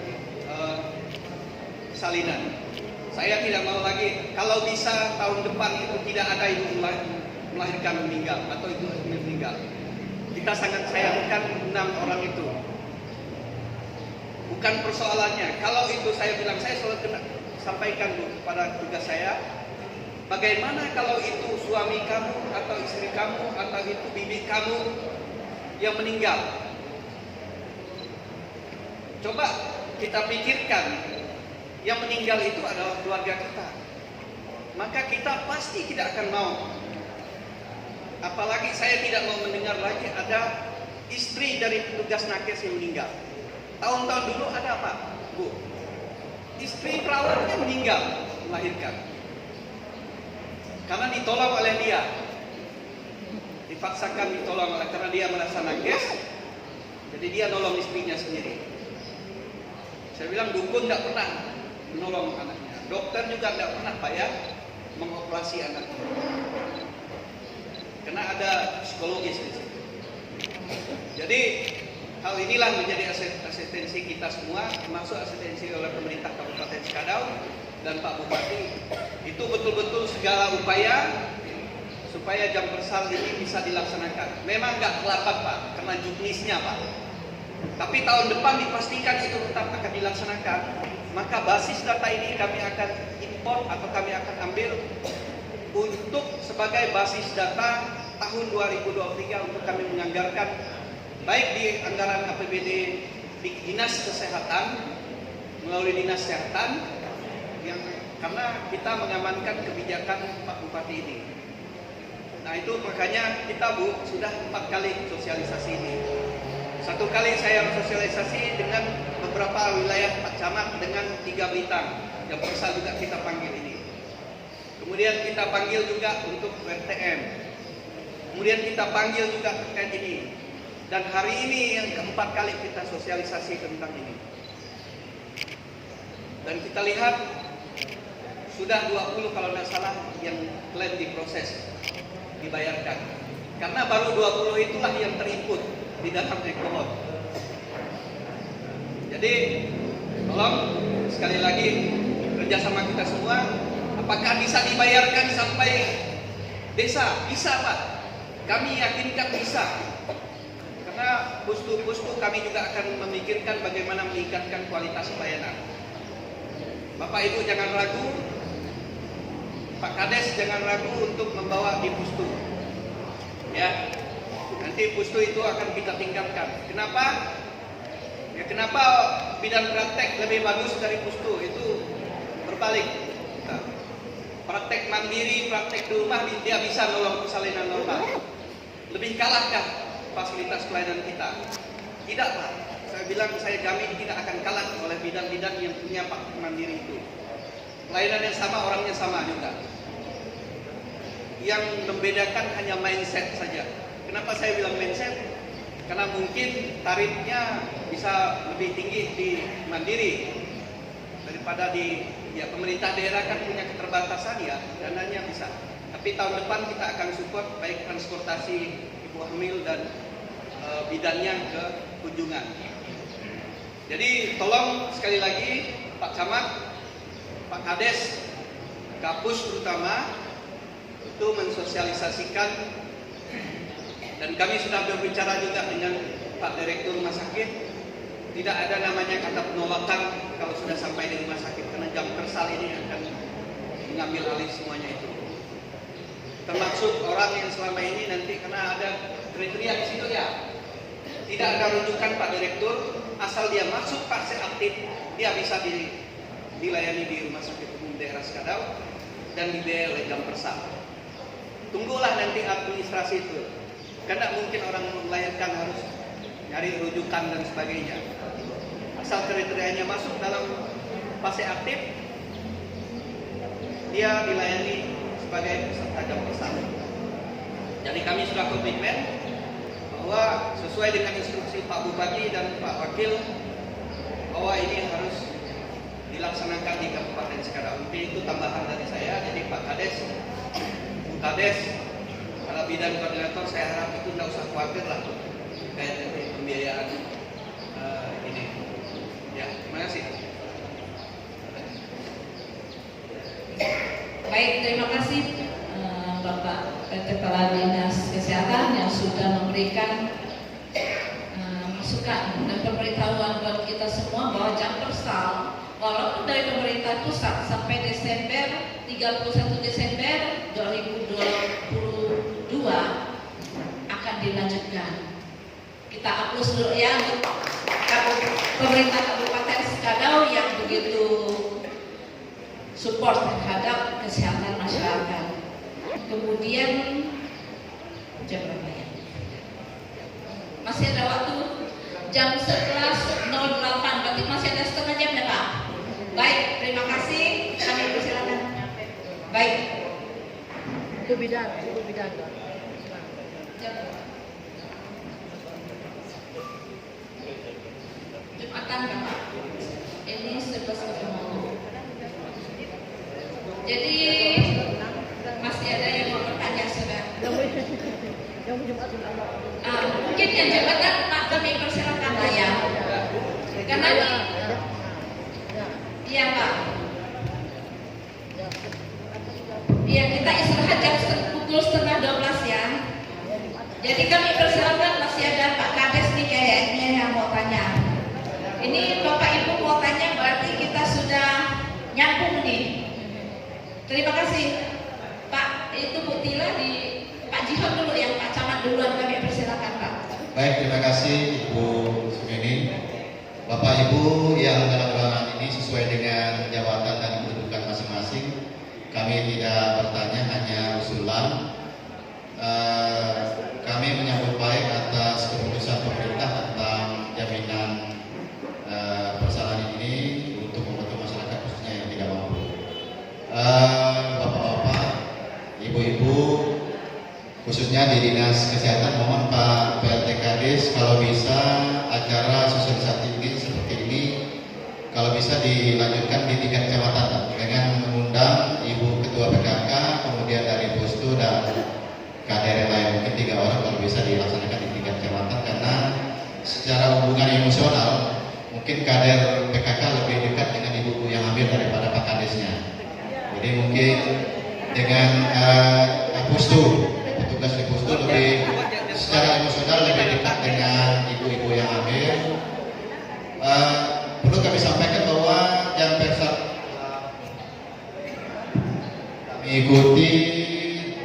salinan. Saya tidak mau lagi, kalau bisa tahun depan itu tidak ada ibu melahirkan meninggal atau itu meninggal. Kita sangat sayangkan 6 orang itu. Bukan persoalannya. Kalau itu saya bilang, saya selalu sampaikan kepada tugas saya, bagaimana kalau itu suami kamu atau istri kamu atau itu bibi kamu yang meninggal? Coba kita pikirkan, yang meninggal itu adalah keluarga kita. Maka kita pasti tidak akan mau. Apalagi saya tidak mau mendengar lagi ada istri dari petugas nakes yang meninggal. Tahun-tahun dulu ada Pak, Bu, istri perawatnya meninggal melahirkan karena ditolong oleh dia, dipaksakan ditolong oleh, karena dia merasa nakes, jadi dia nolong istrinya sendiri. Saya bilang dukun nggak pernah menolong anaknya, dokter juga nggak pernah Pak ya mengoperasi anaknya, karena ada psikologis di situ. Jadi hal inilah menjadi asistensi kita semua, termasuk asistensi oleh pemerintah Kabupaten Skadau dan Pak Bupati. Itu betul-betul segala upaya supaya jam bersal ini bisa dilaksanakan. Memang nggak kelapa Pak, karena juknisnya Pak. Tapi tahun depan dipastikan itu tetap akan dilaksanakan. Maka basis data ini kami akan import atau kami akan ambil untuk sebagai basis data tahun 2023 untuk kami menganggarkan baik di anggaran APBD di Dinas Kesehatan melalui Dinas Kesehatan yang karena kita mengamankan kebijakan Pak Bupati ini. Nah itu makanya kita Bu sudah 4 kali sosialisasi ini. 1 kali saya sosialisasi dengan beberapa wilayah Pak Camat dengan 3 bintang yang bersama juga kita panggil ini. Kemudian kita panggil juga untuk RTM. Kemudian kita panggil juga terkait ini. Dan hari ini yang keempat kali kita sosialisasi tentang ini. Dan kita lihat sudah 20 kalau tidak salah yang klaim diproses, dibayarkan. Karena baru 20 itulah yang terinput di dalam ekonomi. Jadi tolong sekali lagi kerjasama kita semua. Apakah bisa dibayarkan sampai desa? Bisa Pak. Kami yakinkan bisa. Karena pustu-pustu kami juga akan memikirkan bagaimana meningkatkan kualitas pelayanan. Bapak Ibu jangan ragu, Pak Kades jangan ragu untuk membawa di pustu. Ya, nanti pustu itu akan kita tingkatkan. Kenapa? Ya kenapa bidang praktek lebih bagus dari pustu? Itu berbalik. Nah, praktek mandiri, praktek di rumah dia bisa nolong persalinan normal. Lebih kalahkah fasilitas pelayanan kita? Tidak Pak. Saya bilang saya jamin tidak akan kalah oleh bidang-bidang yang punya praktek mandiri itu. Pelayanan yang sama, orangnya sama juga. Yang membedakan hanya mindset saja. Kenapa saya bilang mindset? Karena mungkin tarifnya bisa lebih tinggi di mandiri daripada di pemerintah daerah kan punya keterbatasan ya, dananya bisa. Tapi tahun depan kita akan support baik transportasi ibu hamil dan bidannya ke kunjungan. Jadi tolong sekali lagi Pak Camat, Pak Kades, Kapus terutama itu mensosialisasikan, dan kami sudah berbicara juga dengan Pak Direktur Rumah Sakit. Tidak ada namanya kata penolakan kalau sudah sampai di rumah sakit, karena jam tersal ini akan mengambil alih semuanya itu. Termasuk orang yang selama ini nanti karena ada kriteria di situ ya. Tidak ada rujukan Pak Direktur, asal dia masuk fase aktif, dia bisa dilayani di Rumah Sakit Umum Daerah Skadau dan dibiayai oleh jam tersal. Tunggulah nanti administrasi itu. Karena mungkin orang melahirkan harus nyari rujukan dan sebagainya. Asal kriterianya masuk dalam fase aktif, dia dilayani sebagai peserta jam tersal. Jadi kami sudah komitmen bahwa sesuai dengan instruksi Pak Bupati dan Pak Wakil, bahwa ini harus dilaksanakan di Kabupaten Skadau. Itu tambahan dari saya. Jadi Pak Kades, Bu Kades, kalau bidang koordinator saya harap itu tidak usah khawatir lah terkait dengan pembiayaan ini. Ya, terima kasih. Baik, terima kasih Bapak Kepala Dinas Kesehatan yang sudah memberikan masukan dan pemberitahuan buat kita semua bahwa jam persal walaupun dari pemerintah pusat sampai Desember 31 Desember 2022 akan dilanjutkan. Kita aplaus dulu ya untuk pemerintah Kabupaten Skadau yang begitu support terhadap kesehatan masyarakat. Kemudian jam berapa ya? Masih ada waktu jam 11.08, berarti masih ada setengah jam ya Pak? Baik, terima kasih. Kami persilakan. Baik. Itu bidang. Jumatan kan Pak? Ini 11.00. Jadi masih ada yang mau bertanya sudah. Mungkin yang jabatan Pak kami persilakan lah ya. Karena iya Pak. Iya kita istirahat jam pukul 11:30 ya. Jadi kami persilakan masih ada Pak Kades nih kayaknya yang mau tanya. Ini Bapak Ibu mau tanya berarti kita sudah nyambung nih. Terima kasih Pak. Itu Bu Tila di Pak Jihon dulu yang Pak Camat duluan kami persilakan Pak. Baik, terima kasih Ibu Sumini. Bapak Ibu yang dalam ruangan ini sesuai dengan jabatan dan kedudukan masing-masing, kami tidak bertanya, hanya usulan. Kami menyambut baik atas keputusan pemerintah tentang jaminan persalinan ini untuk membantu masyarakat khususnya yang tidak mampu. Bapak-bapak, ibu-ibu, khususnya di Dinas Kesehatan, mohon Pak PLT Kadis kalau bisa acara sosialisasi ini seperti ini kalau bisa dilanjutkan di tingkat kecamatan dengan mengundang Ibu Ketua PKK, kemudian dari Pustu dan kader lain, mungkin 3 orang kalau bisa dilaksanakan di tingkat kecamatan, karena secara hubungan emosional mungkin kader PKK lebih dekat dengan ibu yang hamil daripada Pak Kadesnya. Jadi mungkin dengan Pustu, petugas di Pustu lebih secara emosional lebih dekat dengan ibu-ibu yang hamil. Perlu kami sampaikan bahwa jam persal kami ikuti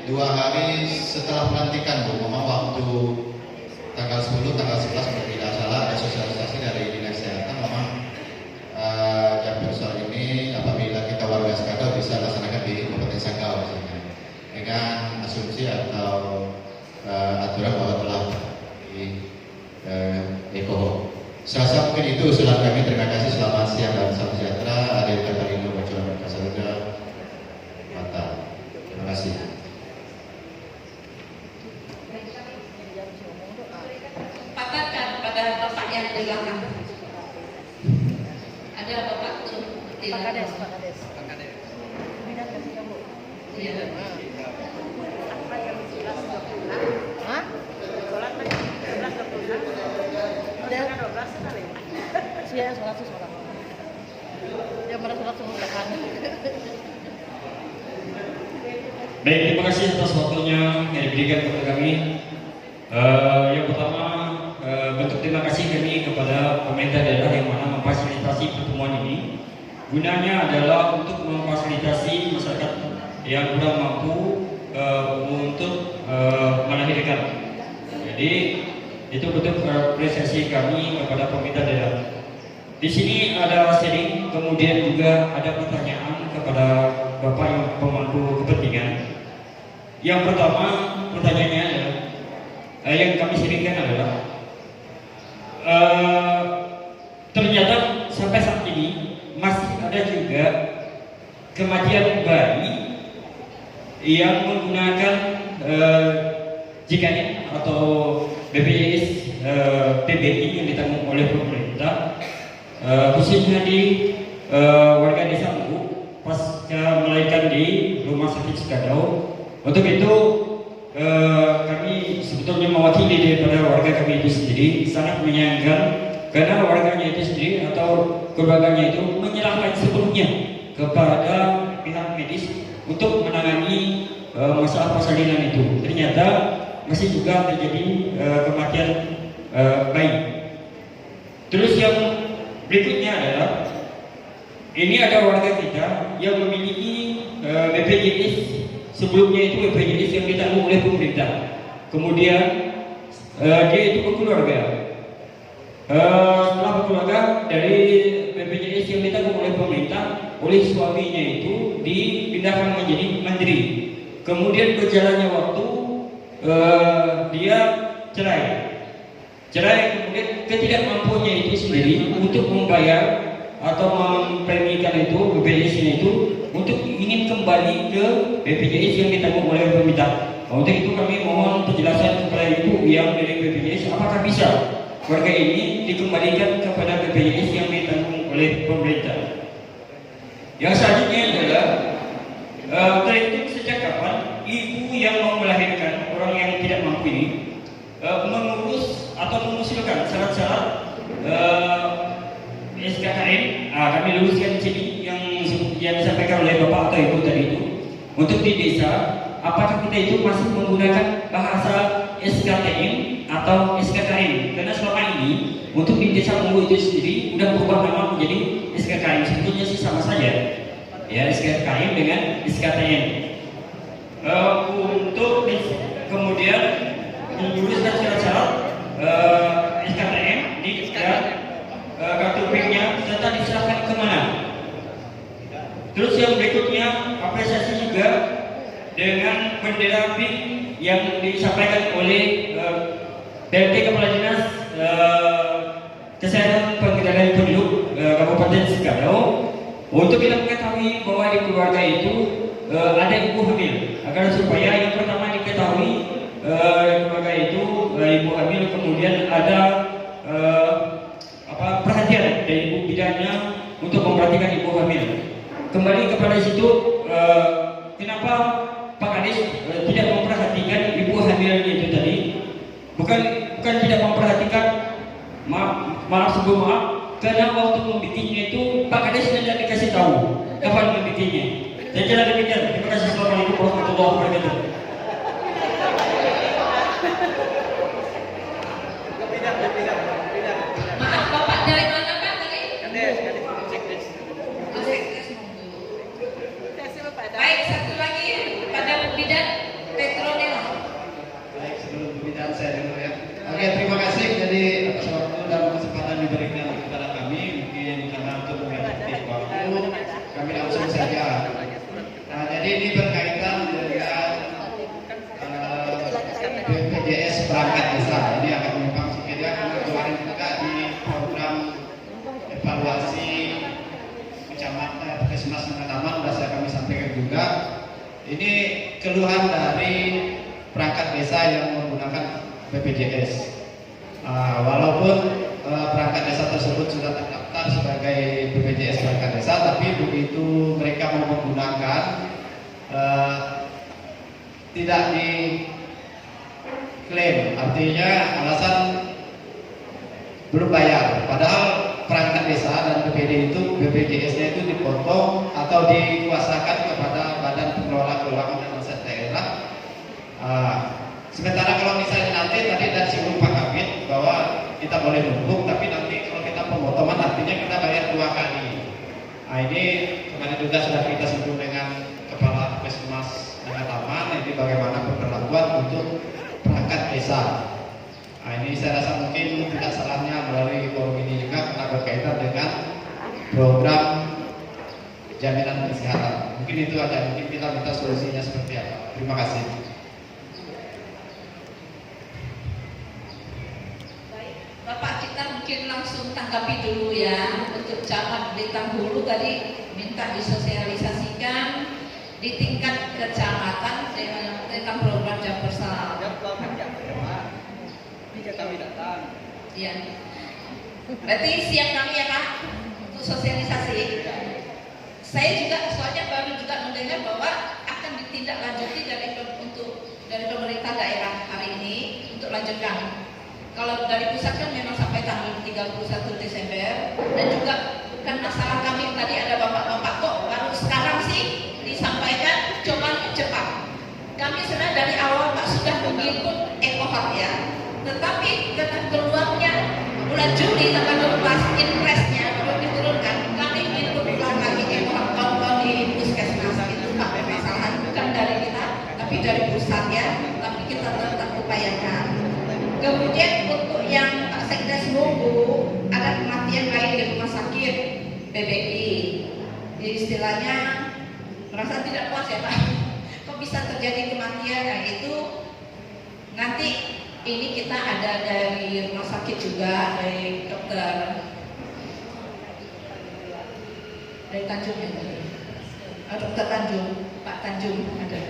2 hari setelah pelantikan Bu. Memang waktu tanggal 10, tanggal 11 kalau tidak salah ada sosialisasi dari Dinas Kesehatan. Memang jam persal ini apabila kita warga Skadau bisa laksanakan di Kabupaten Sanggau misalnya, dengan asumsi atau aturan bahwa telah di Eko. Serasa mungkin itu usulan kami. Terima kasih, selamat siang dan salam sejahtera. Adil Katarino Bocoran Kasaluda Mata. Terima kasih. Katakan pada Bapak yang di belakang. Ada Bapak tuh. Pak Kades. Iya. Apa yang 11.20? Hah? Sholat lagi 11.20. Udah 12 kali. Iya, sholat. Dia merasa sholat semua depan. Baik, terima kasih atas waktunya yang diberikan kepada kami. Yang pertama, bentuk terima kasih kami kepada pemerintah daerah yang mana memfasilitasi pertemuan ini. Gunanya adalah untuk memfasilitasi masyarakat yang kurang mampu untuk melahirkan. Jadi itu bentuk apresiasi kami kepada pemerintah daerah. Di sini ada sharing, kemudian juga ada pertanyaan kepada Bapak yang pemangku kepentingan. Yang pertama pertanyaannya adalah yang kami sharingkan adalah ternyata sampai saat ini masih ada juga kematian bayi yang menggunakan JKN atau BPJS PBI yang ditanggung oleh pemerintah, khususnya di warga desa Mbu pasca melahirkan di rumah sakit Skadau. Untuk itu kami sebetulnya mewakili daripada warga kami itu sendiri sangat menyayangkan karena warganya itu sendiri atau keluarganya itu menyerahkan sepenuhnya kepada pihak medis untuk menangani masalah persalinan itu. Ternyata masih juga terjadi kematian bayi. Terus yang berikutnya adalah ini ada warga kita yang memiliki BPJS, sebelumnya itu BPJS yang ditanggung oleh pemerintah. Kemudian dia itu berkeluarga. Setelah berkeluarga dari BPJS yang ditanggung oleh pemerintah, oleh suaminya itu dipindahkan menjadi mandiri. Kemudian berjalannya waktu dia cerai. Kemudian ketidakmampuannya itu sendiri untuk membayar atau mempremikan itu BPJS-nya itu untuk ingin kembali ke BPJS yang ditanggung oleh pemerintah. Untuk itu kami mohon penjelasan kepada ibu yang dari BPJS, apakah bisa warga ini dikembalikan kepada BPJS yang ditanggung oleh pemerintah. Yang selanjutnya adalah terhitung sejak kapan ibu yang mau melahirkan orang yang tidak mampu ini mengurus atau mengusulkan syarat-syarat SKKN. Kami luruskan di sini yang disampaikan oleh Bapak atau Ibu tadi itu. Untuk di desa, apakah kita itu masih menggunakan bahasa SKTM atau SKKN? Karena selama ini untuk di desa Munggu itu sendiri sudah berubah nama menjadi SKKN. Sebetulnya sih sama saja, ya, SKKN dengan SKTM. Untuk kemudian meluruskan syarat-syarat SKTM di kartu PIN-nya serta diserahkan kemana. Terus yang berikutnya, apresiasi juga dengan bendera PIN yang disampaikan oleh PLT Kepala Dinas Kesehatan Pengendalian Penduduk Kabupaten Sekadau. Untuk kita mengetahui bahwa di keluarga itu ada ibu hamil, agar supaya yang pertama diketahui keluarga itu ibu hamil, kemudian ada perhatian dari ibu bidannya untuk memperhatikan ibu hamil. Kembali kepada situ, kenapa Pak Kades tidak memperhatikan ibu hamilnya itu tadi? Bukan tidak memperhatikan, maaf sebelum maaf, karena waktu membikinnya itu Pak Kades tidak dikasih tahu kapan membikinnya. Saya kira demikian. Terima kasih. Assalamualaikum warahmatullahi wabarakatuh. Maaf, Bapak dari mana Pak tadi? Baik, satu lagi pada bidan Petronel. Baik, sebelum pembicaraan saya dulu ya. Oke, terima kasih jadi atas waktu dan kesempatan diberikan kepada kami. Mungkin karena untuk mengefektif waktu, kami langsung saja. Nah, jadi ini berkaitan dengan BPJS perangkat desa. Ini akan menyimpang sedikit karena kemarin juga di program evaluasi kecamatan Puskesmas Menataman sudah kami sampaikan juga. Ini keluhan dari perangkat desa yang menggunakan BPJS. Walaupun perangkat desa tersebut sudah terdaftar sebagai BPJS perangkat desa, tapi begitu mereka mau menggunakan tidak diklaim, artinya alasan belum bayar. Padahal perangkat desa dan BPD itu BPJS-nya itu dipotong atau dikuasakan kepada Badan Pengelola Keuangan dan Aset Daerah. Sementara kalau misalnya nanti tadi dari singgung Pak Kabit bahwa kita boleh numpuk, tapi nanti kalau kita pemotongan artinya kita bayar 2 kali. Nah, ini kemarin juga sudah kita singgung dengan Kepala Puskesmas Menataman, ini bagaimana pemberlakuan untuk perangkat desa. Nah, ini saya rasa mungkin tidak salahnya melalui forum ini juga karena berkaitan dengan program jaminan kesehatan. Mungkin itu aja, mungkin kita minta solusinya seperti apa. Terima kasih. Bapak, kita mungkin langsung tanggapi dulu ya. Untuk camat Blitar Hulu tadi minta disosialisasikan di tingkat kecamatan dengan program jam bersama. Kami datang. Iya. Berarti siap kami ya Pak untuk sosialisasi. Saya juga soalnya baru juga mendengar bahwa akan ditindaklanjuti dari pemerintah daerah hari ini untuk lanjutkan. Kalau dari pusat kan memang sampai tanggal 31 Desember, dan juga bukan masalah kami tadi ada bapak-bapak kok baru sekarang sih disampaikan coba cepat. Kami sudah mengikut ekohot ya. Tetapi karena keluarnya bulan Juli tanggal 12 impresnya baru diturunkan, kami mengikut ulang lagi ekohot kalau di puskesmas itu Pak, permasalahan bukan dari kita, tapi dari pusat ya. Tapi kita tetap upayakan. Kemudian untuk yang Pak Sekdes Munggu, ada kematian lain di rumah sakit PBI. Jadi istilahnya merasa tidak puas ya Pak, kok bisa terjadi kematian? Nah itu nanti ini kita ada dari rumah sakit juga, dari dari Tanjung ya, dokter Tanjung, Pak Tanjung ada,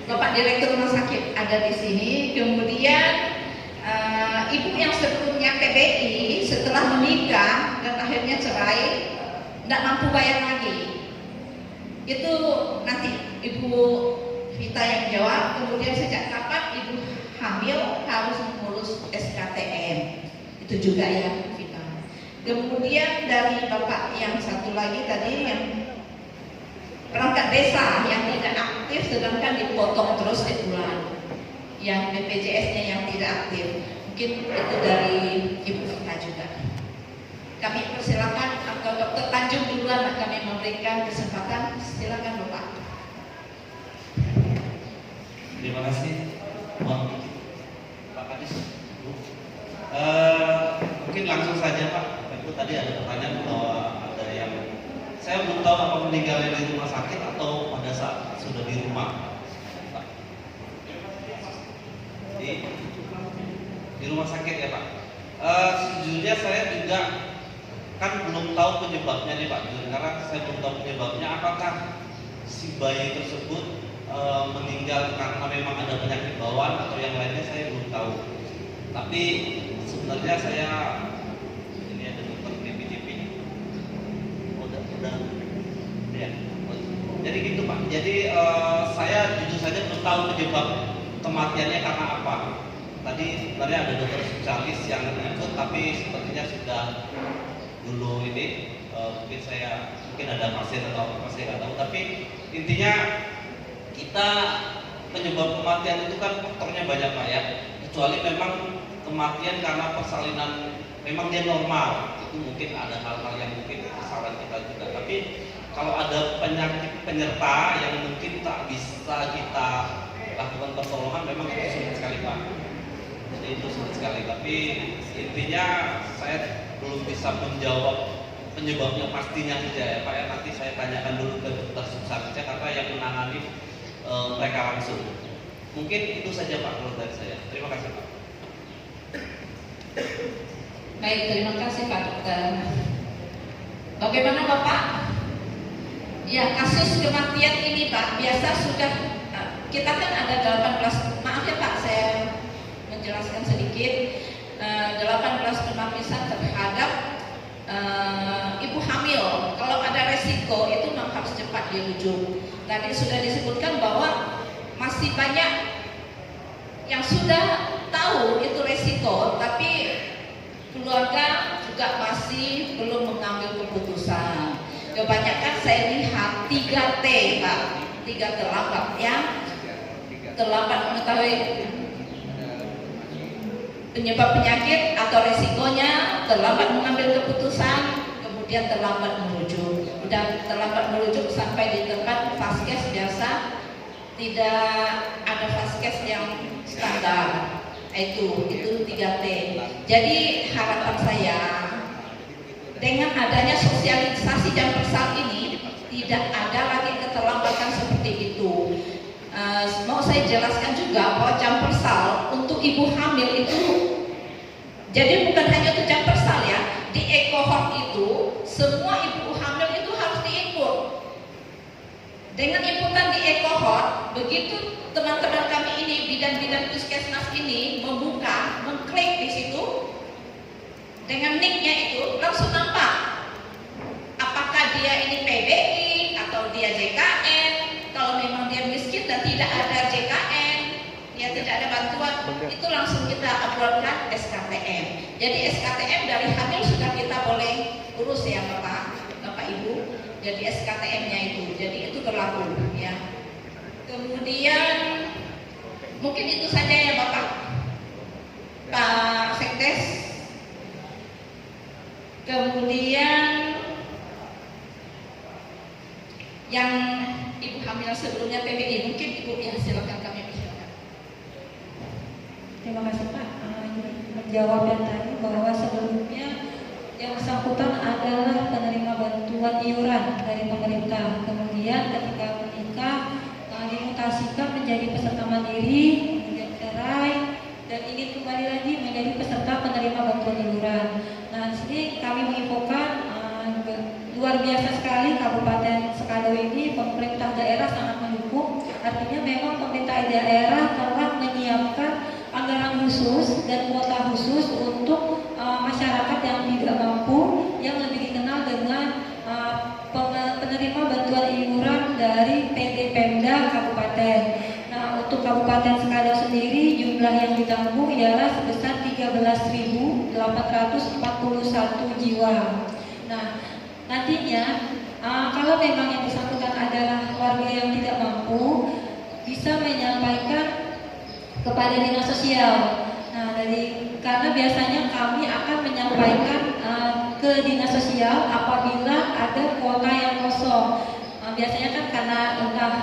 Bapak Direktur Rumah Sakit ada di sini. Kemudian ibu yang sebelumnya PBI setelah menikah dan akhirnya cerai, tidak mampu bayar lagi. Itu nanti Ibu Vita yang jawab. Kemudian sejak kapan Ibu hamil harus mengurus SKTM, itu juga ya Vita. Kemudian dari Bapak yang satu lagi tadi yang perangkat desa yang tidak aktif sedangkan dipotong terus di bulan, yang BPJS-nya yang tidak aktif, mungkin itu dari Ibu Vita juga. Kami persilakan atau Dr. Tanjung duluan kami memberikan kesempatan, silakan Bapak. Terima kasih, Pak Kadis. Mungkin langsung saja Pak. Itu tadi ada pertanyaan bahwa ada yang saya belum tahu apa meninggalnya di rumah sakit atau pada saat sudah di rumah. Pak. Di rumah sakit ya Pak. Sejujurnya saya juga kan belum tahu penyebabnya nih Pak. Karena saya belum tahu penyebabnya apakah si bayi tersebut meninggal karena memang ada penyakit bawaan atau yang lainnya saya belum tahu. Tapi sebenarnya saya ini ada dokter DPJP. Udah ya. Jadi gitu Pak. Jadi saya jujur saja belum tahu penyebab kematiannya karena apa. Tadi sebenarnya ada dokter spesialis yang ikut, tapi sepertinya sudah dulu ini mungkin ada pasien atau apa saya nggak tahu. Tapi intinya kita penyebab kematian itu kan faktornya banyak Pak ya. Kecuali memang kematian karena persalinan memang dia normal, itu mungkin ada hal-hal yang mungkin kesalahan kita juga. Tapi kalau ada penyakit penyerta yang mungkin tak bisa kita lakukan pertolongan, memang itu sulit sekali Pak. Jadi itu sulit sekali. Tapi intinya saya belum bisa menjawab penyebabnya pastinya saja ya Pak ya. Nanti saya tanyakan dulu ke dokter spesialisnya karena yang menangani mereka langsung. Mungkin itu saja Pak kalau dari saya. Terima kasih Pak. Baik, terima kasih Pak Dokter. Bagaimana Bapak? Ya, kasus kematian ini Pak biasa sudah kita kan ada 18, maaf ya Pak saya menjelaskan sedikit, 18 penapisan terhadap ibu hamil. Kalau ada resiko itu memang harus cepat dirujuk. Tadi sudah disebutkan bahwa masih banyak yang sudah tahu itu resiko, tapi keluarga juga masih belum mengambil keputusan. Kebanyakan saya lihat 3T Pak, 3 terlambat ya, terlambat mengetahui penyebab penyakit atau resikonya, terlambat mengambil keputusan, kemudian terlambat merujuk. Dan terlambat merujuk sampai di tempat vaskes biasa tidak ada vaskes yang standar. Itu 3T. Jadi harapan saya dengan adanya sosialisasi jam persal ini tidak ada lagi keterlambatan seperti itu. Mau saya jelaskan juga bahwa jam persal untuk ibu hamil itu jadi bukan hanya untuk jam persal ya, di ekohot itu semua ibu hamil itu harus diinput. Dengan inputan di ekohot, begitu teman-teman kami ini bidan-bidan puskesmas ini membuka, mengklik di situ dengan nicknya itu langsung nampak apakah dia ini PBI atau dia JKN. Kalau memang dia miskin dan tidak ada JKN, ya tidak ada bantuan, itu langsung kita uploadkan SKTM. Jadi SKTM dari hamil sudah kita boleh urus ya Bapak Ibu. Jadi SKTM-nya itu, jadi itu berlaku ya. Kemudian Mungkin itu saja ya Bapak Pak Sekdes. Kemudian yang ibu hamil sebelumnya PBI, mungkin ibu ya silakan kami persilakan. Terima kasih Pak. Menjawab yang tadi bahwa sebelumnya yang bersangkutan adalah penerima bantuan iuran dari pemerintah. Kemudian ketika menikah dimutasikan menjadi peserta mandiri, kemudian cerai dan ingin kembali lagi menjadi peserta penerima bantuan iuran. Nah, di sini kami menginfokan luar biasa sekali Kabupaten Sekadau ini, pemerintah daerah sangat mendukung. Artinya memang pemerintah daerah telah menyiapkan anggaran khusus dan kuota khusus untuk masyarakat yang tidak mampu, yang lebih dikenal dengan penerima bantuan iuran dari PT Pemda Kabupaten. Nah, untuk Kabupaten Sekadau sendiri jumlah yang ditanggung ialah sebesar 13.841 jiwa. Nah, nantinya kalau memang yang bersangkutan adalah warga yang tidak mampu, bisa menyampaikan kepada dinas sosial. Nah, karena biasanya kami akan menyampaikan ke dinas sosial apabila ada kuota yang kosong. Biasanya kan karena entah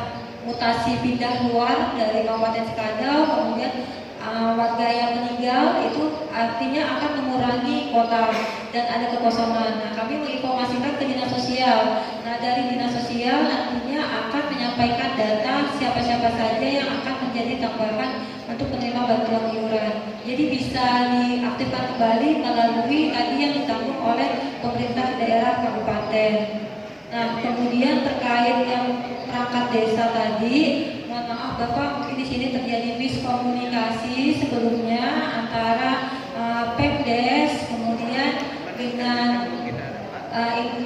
mutasi pindah luar dari Kabupaten Sekadau, kemudian warga yang meninggal itu artinya akan mengurangi kuota dan ada kekosongan. Nah, kami menginformasikan ke dinas sosial. Nah, dari dinas sosial nantinya akan menyampaikan data siapa-siapa saja yang akan menjadi tambahan untuk penerima bantuan iuran. Jadi bisa diaktifkan kembali melalui tadi yang ditanggung oleh pemerintah daerah kabupaten. Nah, kemudian terkait yang perangkat desa tadi, mohon maaf Bapak, mungkin di sini terjadi miskomunikasi sebelumnya antara Pemdes kemudian dengan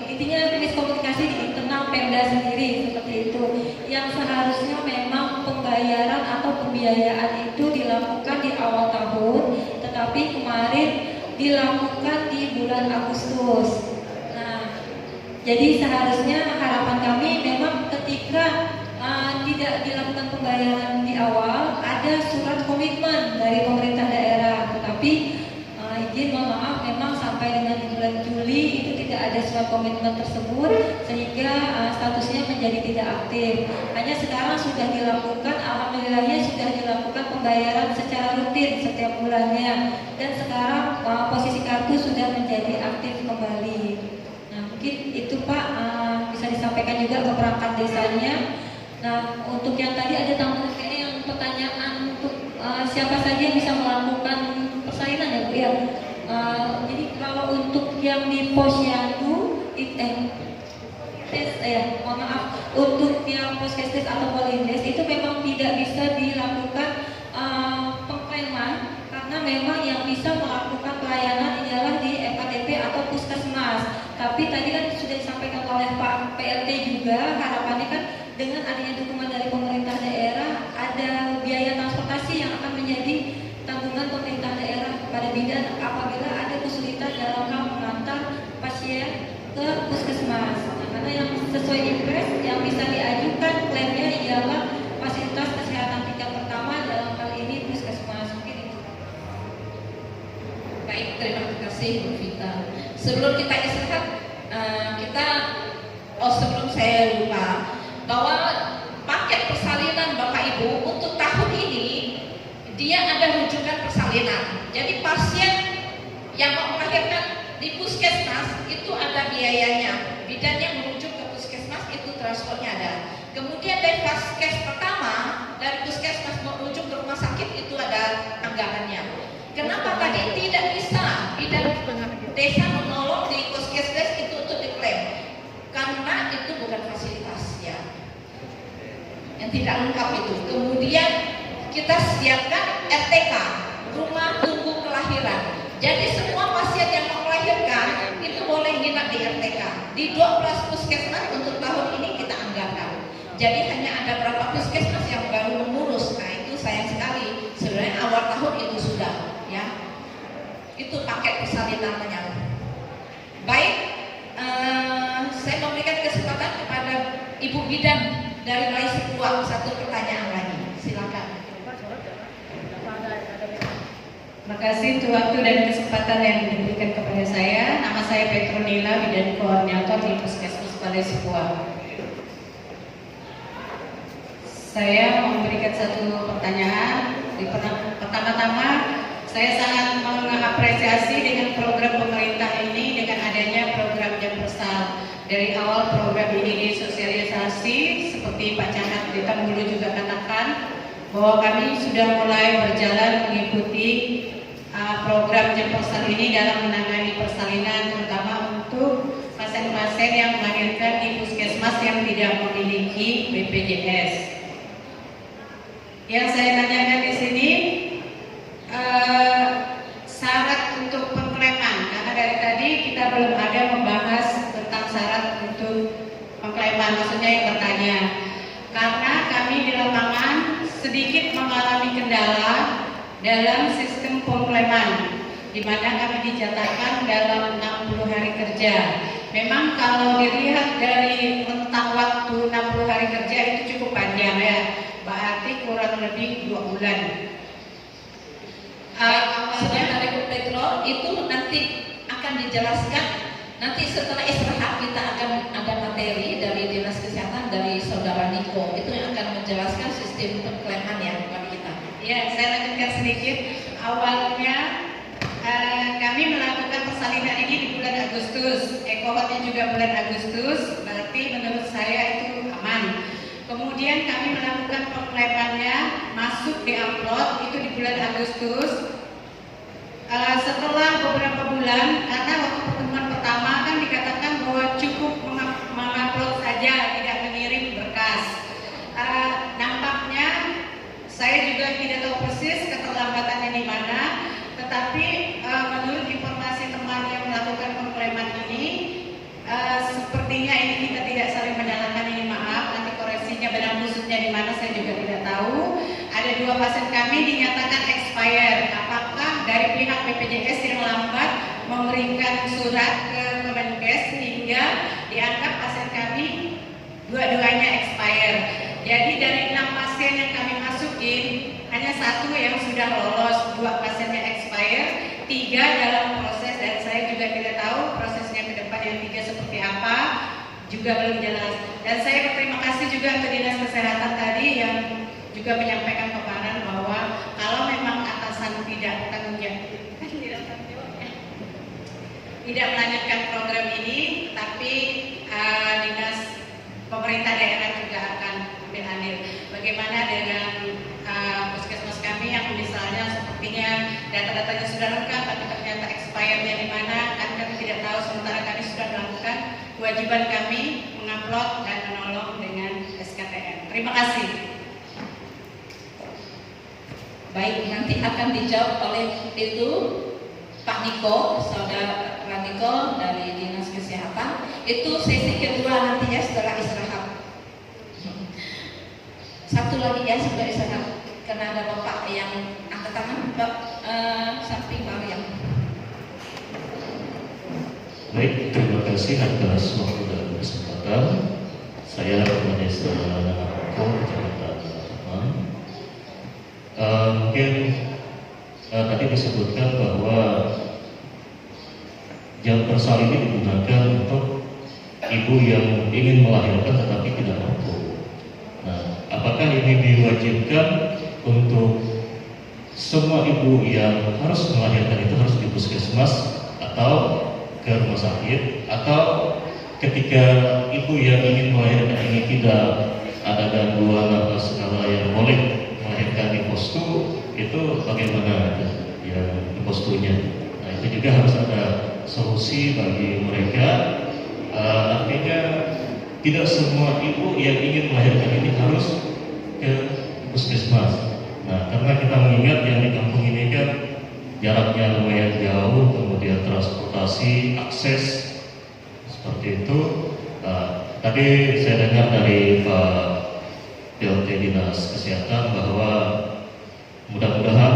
intinya miskomunikasi di internal Pemda sendiri seperti itu. Yang seharusnya memang pembayaran atau pembiayaan itu dilakukan di awal tahun, tetapi kemarin dilakukan di bulan Agustus. Jadi seharusnya harapan kami memang ketika tidak dilakukan pembayaran di awal, ada surat komitmen dari pemerintah daerah. Tetapi izin mohon maaf, memang sampai dengan di bulan Juli itu tidak ada surat komitmen tersebut, sehingga statusnya menjadi tidak aktif. Hanya sekarang sudah dilakukan, alhamdulillahnya sudah dilakukan pembayaran secara rutin setiap bulannya. Dan sekarang posisi kartu sudah menjadi aktif kembali. Mungkin itu Pak, bisa disampaikan juga ke perangkat desanya. Nah, untuk yang tadi ada tambahan kayaknya yang pertanyaan untuk siapa saja yang bisa melakukan persalinan ya Bu ya. Jadi kalau untuk yang di posyandu, mohon maaf, untuk yang poskesdes atau polindes itu memang tidak bisa dilakukan pengklaiman, karena memang yang bisa melakukan pelayanan ialah di FKTP atau puskesmas. Tapi tadi kan sudah disampaikan oleh Pak PLT juga, harapannya kan dengan adanya dukungan dari pemerintah daerah, ada biaya transportasi yang akan menjadi tanggungan pemerintah daerah kepada bidan apabila ada kesulitan dalam hal mengantar pasien ke puskesmas. Nah, karena yang sesuai impres yang bisa diajukan klaimnya ialah fasilitas kesehatan tingkat pertama, dalam hal ini puskesmas. Mungkin itu. Baik, terima kasih Bu Vita. Sebelum kita istirahat, sebelum saya lupa, bahwa paket persalinan Bapak Ibu untuk tahun ini dia ada rujukan persalinan. Jadi pasien yang mau melahirkan di puskesmas itu ada biayanya, bidannya merujuk ke puskesmas itu transportnya ada. Kemudian dari vaskes pertama dari puskesmas merujuk ke rumah sakit itu ada anggarannya. Kenapa tadi tidak bisa bidan desa menolong di puskesdes itu untuk diklaim? Karena itu bukan fasilitas ya, yang tidak lengkap itu. Kemudian kita sediakan RTK, rumah tunggu kelahiran. Jadi semua pasien yang mau melahirkan itu boleh nginap di RTK. Di 12 puskesmas untuk tahun ini kita anggarkan. Jadi hanya ada berapa puskesmas yang baru mengurus. Nah itu sayang sekali. Sebenarnya awal tahun itu sudah ya. Itu paket persalinannya. Baik, saya memberikan kesempatan kepada Ibu Bidan dari Malaysia satu pertanyaan lagi. Silakan. Terima kasih untuk waktu dan kesempatan yang diberikan kepada saya. Nama saya Petronila, Bidan Koordinator di Puskesmas Balai Sebuah. Saya memberikan satu pertanyaan. Pertama-tama, saya sangat mengapresiasi dengan program pemerintah ini dengan adanya program Jam Persal. Dari awal program ini disosialisasi, seperti Pak Camat di Tanggulu juga katakan, bahwa kami sudah mulai berjalan mengikuti program Jam Persal ini dalam menangani persalinan, terutama untuk pasien-pasien yang melahirkan di puskesmas yang tidak memiliki BPJS. Yang saya tanyakan di sini syarat untuk pengklaiman, karena dari tadi kita belum ada membahas tentang syarat untuk pengklaiman, maksudnya yang bertanya. Karena kami di lapangan sedikit mengalami kendala dalam sistem pengklaiman, di mana kami dicatatkan dalam 60 hari kerja. Memang kalau dilihat dari rentang waktu 60 hari kerja itu cukup panjang ya, berarti kurang lebih 2 bulan. Sebentar Ibu Petro, itu nanti akan dijelaskan. Nanti setelah istirahat kita akan ada materi dari Dinas Kesehatan dari Saudara Niko, itu yang akan menjelaskan sistem pengklaiman ya kepada kita. Ya, saya lanjutkan sedikit. Awalnya kami melakukan persalinan ini di bulan Agustus, ekohotnya juga bulan Agustus, berarti menurut saya itu aman. Kemudian kami melakukan pengklaimannya masuk di upload itu di bulan Agustus. Setelah beberapa bulan, karena waktu pertemuan pertama kan dikatakan bahwa cukup mengupload saja, tidak mengirim berkas. Nampaknya saya juga tidak tahu persis keterlambatannya di mana, tetapi menurut informasi teman yang melakukan pengklaiman ini, sepertinya ini kita tidak saling menyalahkan, ini maaf, nanti koreksinya benang khususnya di mana saya juga tidak tahu. Ada 2 pasien kami dinyatakan expired. Apakah dari pihak BPJS yang lambat memberikan surat ke Kemenkes sehingga dianggap pasien kami dua-duanya expired. Jadi dari 6 pasien yang kami masukin, hanya 1 yang sudah lolos, 2 pasiennya expired, 3 dalam proses, dan saya juga tidak tahu prosesnya ke depan yang 3 seperti apa, juga belum jelas. Dan saya berterima kasih juga untuk Dinas Kesehatan tadi yang juga menyampaikan kepada bahwa kalau memang atasan tidak bertanggung jawab, tidak melanjutkan program ini, tapi dinas pemerintah daerah juga akan ambil andil. Bagaimana dengan puskesmas kami yang misalnya sepertinya data-datanya sudah lengkap, tapi ternyata expirednya di mana, kan kami tidak tahu, sementara kami sudah melakukan kewajiban kami mengupload dan menolong dengan SKTM. Terima kasih. Baik, nanti akan dijawab oleh itu Pak Niko, Saudara Niko dari Dinas Kesehatan. Itu sesi kedua nanti ya setelah istirahat. Satu lagi ya setelah istirahat, karena ada Bapak yang angkat tangan, Pak samping Mariam. Baik, terima kasih atas waktu dan kesempatan. Saya Kepala Desa Nangarko, Kecamatan Teman. Mungkin tadi disebutkan bahwa jam persal ini digunakan untuk ibu yang ingin melahirkan tetapi tidak mampu. Nah, apakah ini diwajibkan untuk semua ibu yang harus melahirkan itu harus di puskesmas atau ke rumah sakit, atau ketika ibu yang ingin melahirkan ini tidak ada gangguan atau segala yang boleh melahirkan di postu, itu bagaimana yang di postunya? Nah, itu juga harus ada solusi bagi mereka. Artinya tidak semua ibu yang ingin melahirkan ini harus ke puskesmas. Nah, karena kita mengingat yang di kampung ini kan jaraknya lumayan jauh, kemudian transportasi, akses seperti itu. Tadi saya dengar dari Pak PLT Dinas Kesehatan bahwa mudah-mudahan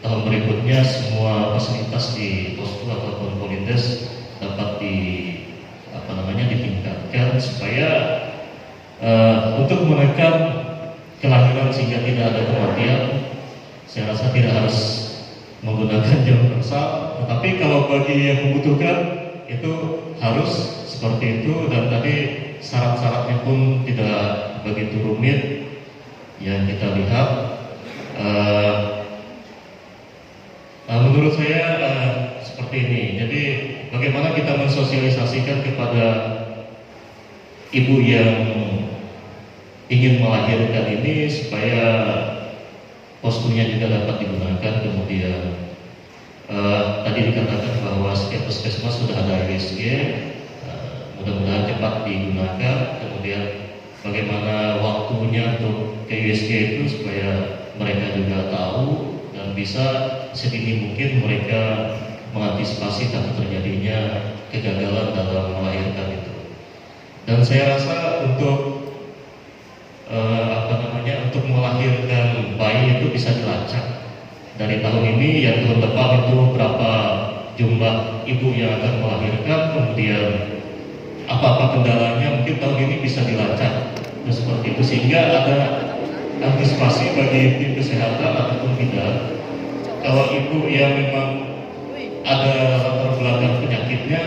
tahun berikutnya semua fasilitas di postu ataupun polindes dapat ditingkatkan supaya untuk menekan kelahiran sehingga tidak ada kematian. Saya rasa tidak harus menggunakan jam persal, tetapi kalau bagi yang membutuhkan itu harus seperti itu, dan tadi syarat-syaratnya pun tidak begitu rumit yang kita lihat. Menurut saya seperti ini. Jadi bagaimana kita mensosialisasikan kepada ibu yang ingin melahirkan ini supaya posturnya juga dapat digunakan. Kemudian tadi dikatakan bahwa setiap puskesmas sudah ada USG, mudah-mudahan cepat digunakan. Kemudian bagaimana waktunya untuk ke USG itu supaya mereka juga tahu dan bisa sedini mungkin mereka mengantisipasi tanpa terjadinya kegagalan dalam melahirkan itu. Dan saya rasa untuk untuk melahirkan bayi itu bisa dilacak dari tahun ini, yang tahun depan itu berapa jumlah ibu yang akan melahirkan, kemudian apa-apa kendalanya, mungkin tahun ini bisa dilacak. Nah, seperti itu sehingga ada antisipasi bagi tim kesehatan ataupun tidak. Kalau ibu yang memang ada latar belakang penyakitnya,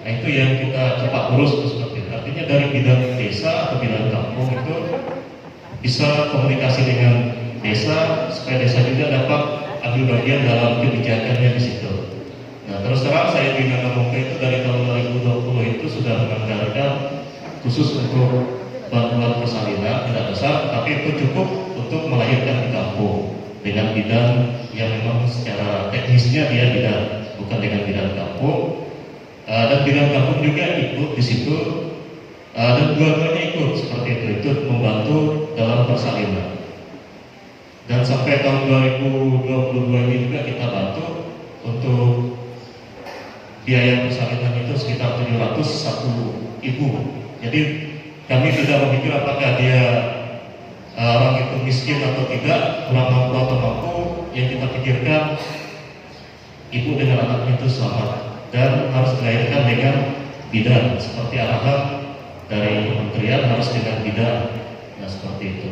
nah itu yang kita cepat urus seperti itu. Artinya dari bidang desa atau bidang kampung itu bisa komunikasi dengan desa supaya desa juga dapat ambil bagian dalam kebijakannya di situ. Nah, terus terang saya di Nangamuka itu dari tahun 2020 itu sudah menganggarkan khusus untuk bantuan persalinan tidak besar, tapi itu cukup untuk melahirkan di kampung dengan bidang yang memang secara teknisnya dia bidang, bukan dengan bidang kampung. Dan bidang kampung juga ikut di situ, dan dua-duanya ikut seperti itu membantu dalam persalinan. Dan sampai tahun 2022 ini juga kita bantu untuk biaya persalinan itu sekitar 701 ibu. Jadi kami tidak memikir apakah dia orang itu miskin atau tidak, kurang mampu atau mampu. Yang kita pikirkan ibu dengan anaknya itu selamat dan harus dilahirkan dengan bidan seperti arahan dari kementerian, harus dengan bidan. Nah, seperti itu.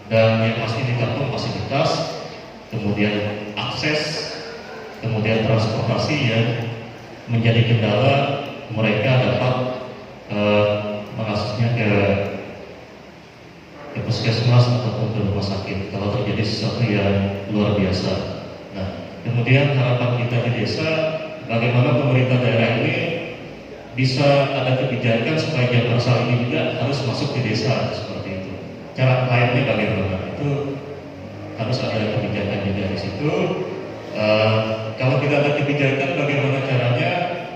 Dan yang pasti di kampung fasilitas, kemudian akses, kemudian transportasi yang menjadi kendala mereka dapat mengaksesnya ke puskesmas ataupun ke rumah sakit kalau terjadi sesuatu yang luar biasa. Nah, kemudian harapan kita di desa, bagaimana pemerintah daerah ini bisa ada kebijakan supaya jam persal ini juga harus masuk di desa seperti itu. Cara lainnya bagaimana? Itu harus ada kebijakan juga di situ. Kalau tidak ada kebijakan, bagaimana caranya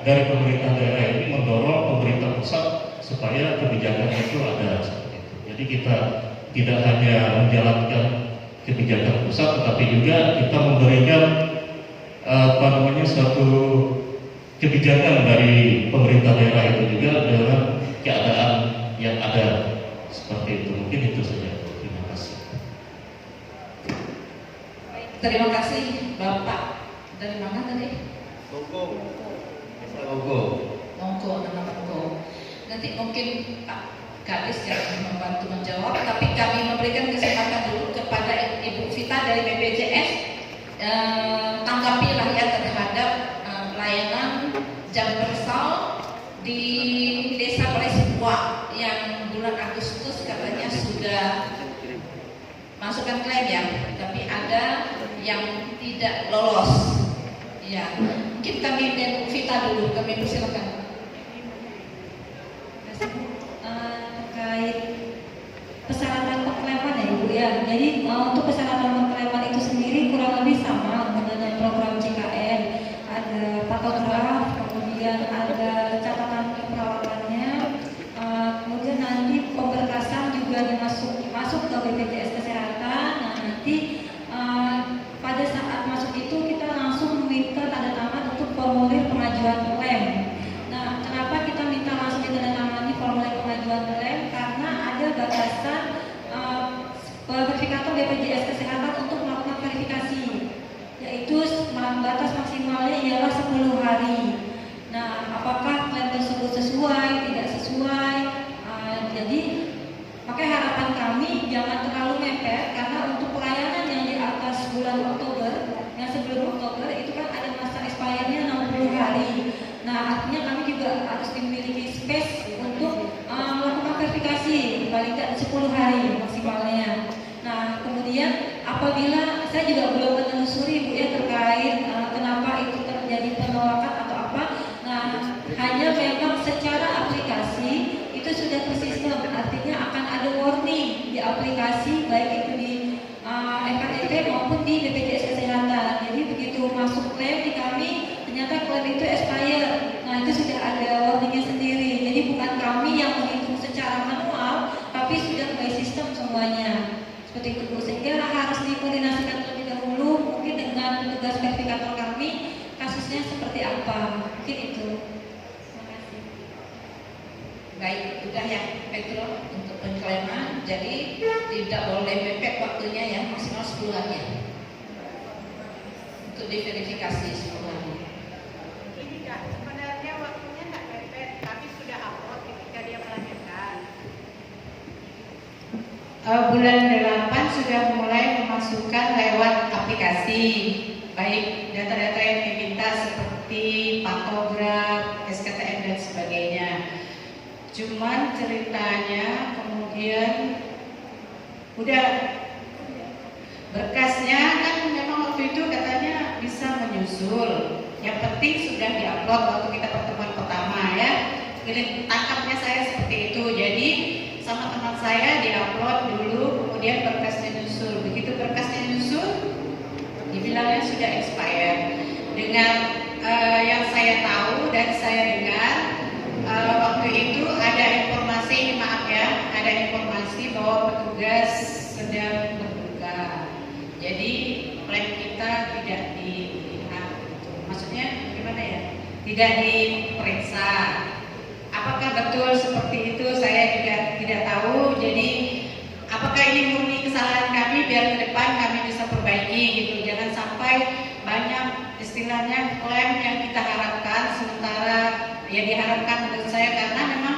dari pemerintah daerah ini mendorong pemerintah pusat supaya kebijakan itu ada seperti itu. Jadi kita tidak hanya menjalankan kebijakan pusat, tetapi juga kita memberikan suatu kebijakan dari pemerintah daerah itu juga dengan keadaan yang ada seperti itu. Mungkin itu saja. Terima kasih. Terima kasih Bapak. Dari mana tadi? Monggo, nama Monggo. Nanti mungkin Pak Kadis yang membantu menjawab, tapi kami memberikan kesempatan dulu kepada Ibu Vita dari BPJS. Tanggapilah ya terhadap pelayanan jam persal di Desa Palesipua yang bulan Agustus katanya sudah masukkan klaim ya, tapi ada yang tidak lolos. Ya, mungkin kami dan Vita dulu, kami persilakan. Terkait persyaratan pengklaiman ya Ibu ya. Jadi untuk persyaratan pengklaiman itu sendiri kurang lebih sama dengan program CKN. Ada patograf, kemudian ada catatan perawatannya, kemudian nanti pemberkasan juga masuk ke BPJS Kesehatan. Nah, nanti pada saat masuk itu kita langsung meminta tanda tangan untuk formulir pengajuan klaim. Nah, kenapa kita minta langsung ditandatangani formulir pengajuan klaim? Karena ada batasan verifikator BPJS Kesehatan untuk melakukan verifikasi, yaitu batas maksimalnya ialah 10 hari. Nah, apakah klaim tersebut sesuai, tidak sesuai? Jadi, makanya harapan kami jangan terlalu mepet, karena untuk pelayanan yang di atas bulan Oktober, yang sebelum Oktober Nah, artinya kami juga harus memiliki space untuk melakukan verifikasi paling tidak 10 hari maksimalnya. Nah, kemudian apabila saya juga belum menelusuri Bu ya terkait kenapa itu terjadi penolakan atau apa. Nah, hanya memang secara aplikasi itu sudah tersistem, artinya akan ada warning di aplikasi baik itu di FKTP maupun di BPJS Kesehatan. Jadi begitu masuk klaim di kami ternyata klaim itu expired. Nah, itu sudah ada warningnya sendiri. Jadi bukan kami yang menghitung secara manual, tapi sudah by sistem semuanya. Seperti itu Bu, sehingga harus dikoordinasikan terlebih dahulu mungkin dengan petugas verifikator kami kasusnya seperti apa. Mungkin itu. Terima kasih. Baik, sudah ya Petro untuk penklaiman. Jadi tidak boleh mepet waktunya ya, maksimal 10 hari untuk diverifikasi 10 hari. Ini Kak, sebenarnya waktunya nggak mepet, tapi sudah upload ketika dia melahirkan. Bulan 8 sudah mulai memasukkan lewat aplikasi, baik data-data yang diminta seperti pantograf, SKTM dan sebagainya. Cuman ceritanya kemudian udah berkasnya kan memang waktu itu katanya bisa menyusul. Yang penting sudah diupload waktu kita pertemuan pertama ya. Jadi tangkapnya saya seperti itu. Jadi sama teman saya diupload dulu, kemudian berkasnya nyusul. Begitu berkasnya nyusul, dibilangnya sudah expired. Dengan yang saya tahu dan saya dengar waktu itu ada informasi, maaf ya, ada informasi bahwa petugas sedang berduka. Jadi plan kita tidak dilihat. Maksudnya gimana ya? Tidak diperiksa. Apakah betul seperti itu? Saya juga tidak tahu. Jadi apakah ini murni kesalahan kami? Biar ke depan kami bisa perbaiki gitu. Jangan sampai banyak istilahnya klaim yang kita harapkan sementara ya diharapkan menurut saya karena memang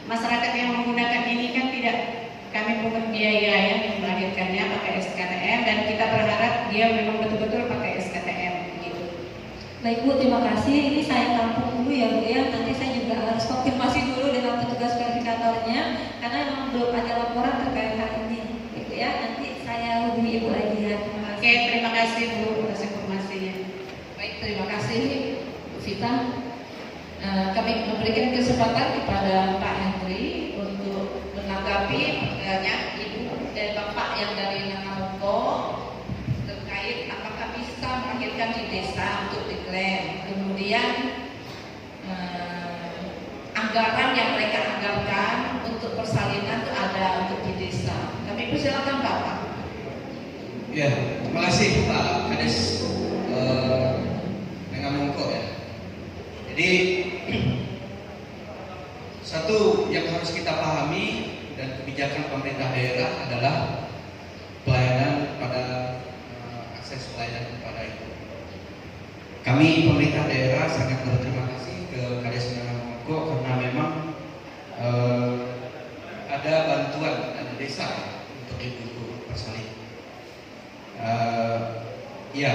masyarakat yang menggunakan ini kan tidak kami pungut biaya ya yang melahirkannya pakai SKTM dan kita berharap dia memang betul-betul pakai SKTM gitu. Baik Bu, terima kasih. Ini saya tampung dulu ya Bu ya. Nanti saya juga harus konfirmasi dulu dengan petugas verifikatornya karena memang belum ada laporan terkait hal ini. Gitu ya. Nanti saya hubungi Ibu lagi ya. Terima kasih. Oke, terima kasih Bu atas informasinya. Baik, terima kasih Bu Vita. Kami memberikan kesempatan kepada Pak Henry untuk menanggapi pertanyaan Ibu dan Bapak yang dari Nangamongko terkait apakah bisa melahirkan di desa untuk diklaim. Kemudian anggaran yang mereka anggarkan untuk persalinan itu ada untuk di desa. Kami persilakan Bapak. Ya, terima kasih Pak Kades Nangamongko ya. Jadi satu yang harus kita pahami dan kebijakan pemerintah daerah adalah pelayanan pada akses pelayanan kepada itu. Kami pemerintah daerah sangat berterima kasih ke Kades Nangamongko karena memang ada bantuan dari desa untuk ibu-ibu persalin. Ya,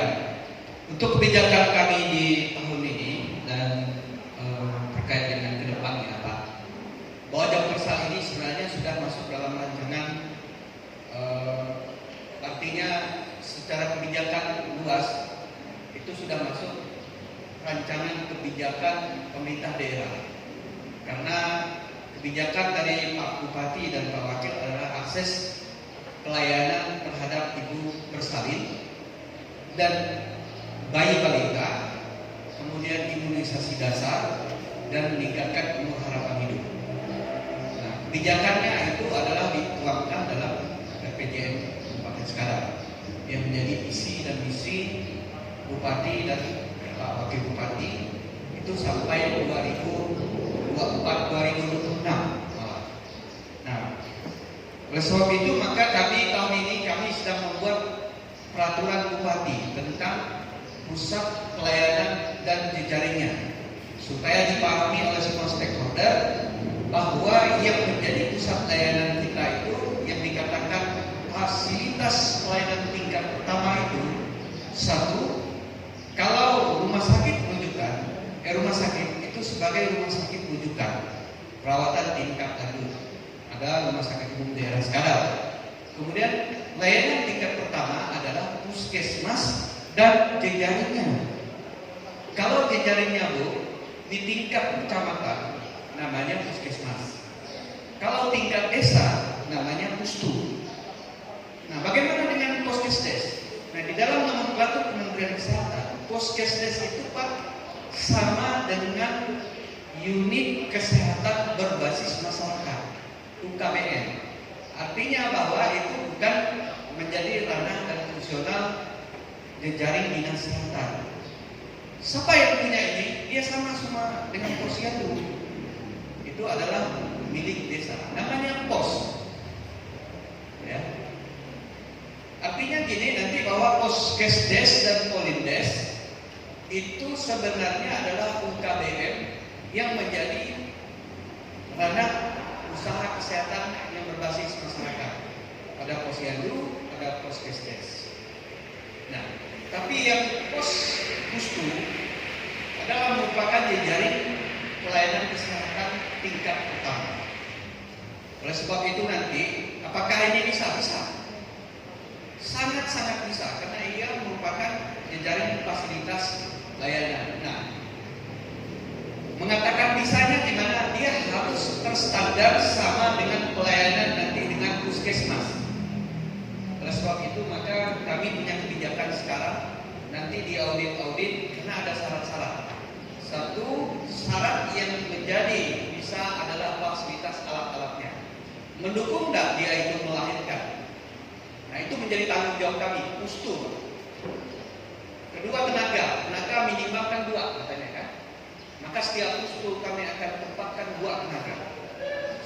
untuk kebijakan kami di tahun ini dan terkait dengan kedepannya Pak, bahwa jam persal ini sebenarnya sudah masuk dalam rancangan, artinya secara kebijakan luas itu sudah masuk rancangan kebijakan pemerintah daerah. Karena kebijakan dari Pak Bupati dan Pak Wakil adalah akses pelayanan terhadap ibu bersalin dan bayi balita, kemudian imunisasi dasar dan meningkatkan umur harapan hidup. Nah, kebijakannya itu adalah dituangkan dalam RPJM Kabupaten Skadar yang menjadi visi dan misi Bupati dan Pak Wakil Bupati itu sampai 2024-2026. Nah, oleh sebab itu maka kami tahun ini sedang membuat peraturan Bupati tentang pusat pelayanan dan jejaringnya supaya dipahami oleh semua stakeholder bahwa yang menjadi pusat pelayanan kita itu yang dikatakan fasilitas pelayanan tingkat pertama itu satu, kalau rumah sakit menunjukkan rumah sakit itu sebagai rumah sakit rujukan perawatan tingkat lanjut. Ada rumah sakit umum daerah Skadar. Kemudian layanan tingkat pertama adalah puskesmas dan jejaringnya. Kalau jejaringnya Bu, di tingkat kecamatan namanya puskesmas. Kalau tingkat desa namanya pustu. Nah, bagaimana dengan poskesdes? Nah, di dalam nomenklatur Kementerian Kesehatan, poskesdes itu Pak sama dengan unit kesehatan berbasis masyarakat (UKBM). Artinya bahwa itu bukan menjadi ranah dan fungsional jejaring dinas kesehatan. Siapa yang punya ini? Dia sama dengan posyandu. Itu adalah milik desa. Namanya pos. Ya. Artinya gini nanti bahwa poskesdes dan polindes itu sebenarnya adalah UKBM yang menjadi ranah usaha kesehatan yang berbasis masyarakat. Ada posyandu, ada poskesdes. Nah, tapi yang pustu adalah merupakan jejaring pelayanan kesehatan tingkat pertama. Oleh sebab itu nanti, apakah ini bisa? Bisa. Sangat-sangat bisa, karena ia merupakan jejaring fasilitas layanan. Nah, mengatakan bisanya di mana? Dia harus terstandar sama dengan pelayanan nanti dengan puskesmas. Oleh sebab itu maka kami punya kebijakan sekarang nanti di audit karena ada syarat-syarat. Satu, syarat yang menjadi bisa adalah fasilitas alat-alatnya. Mendukung tidak dia itu melahirkan? Nah, itu menjadi tanggung jawab kami, pustu. Kedua, tenaga minimal kan 2 katanya kan. Maka setiap pustu kami akan tempatkan 2 tenaga,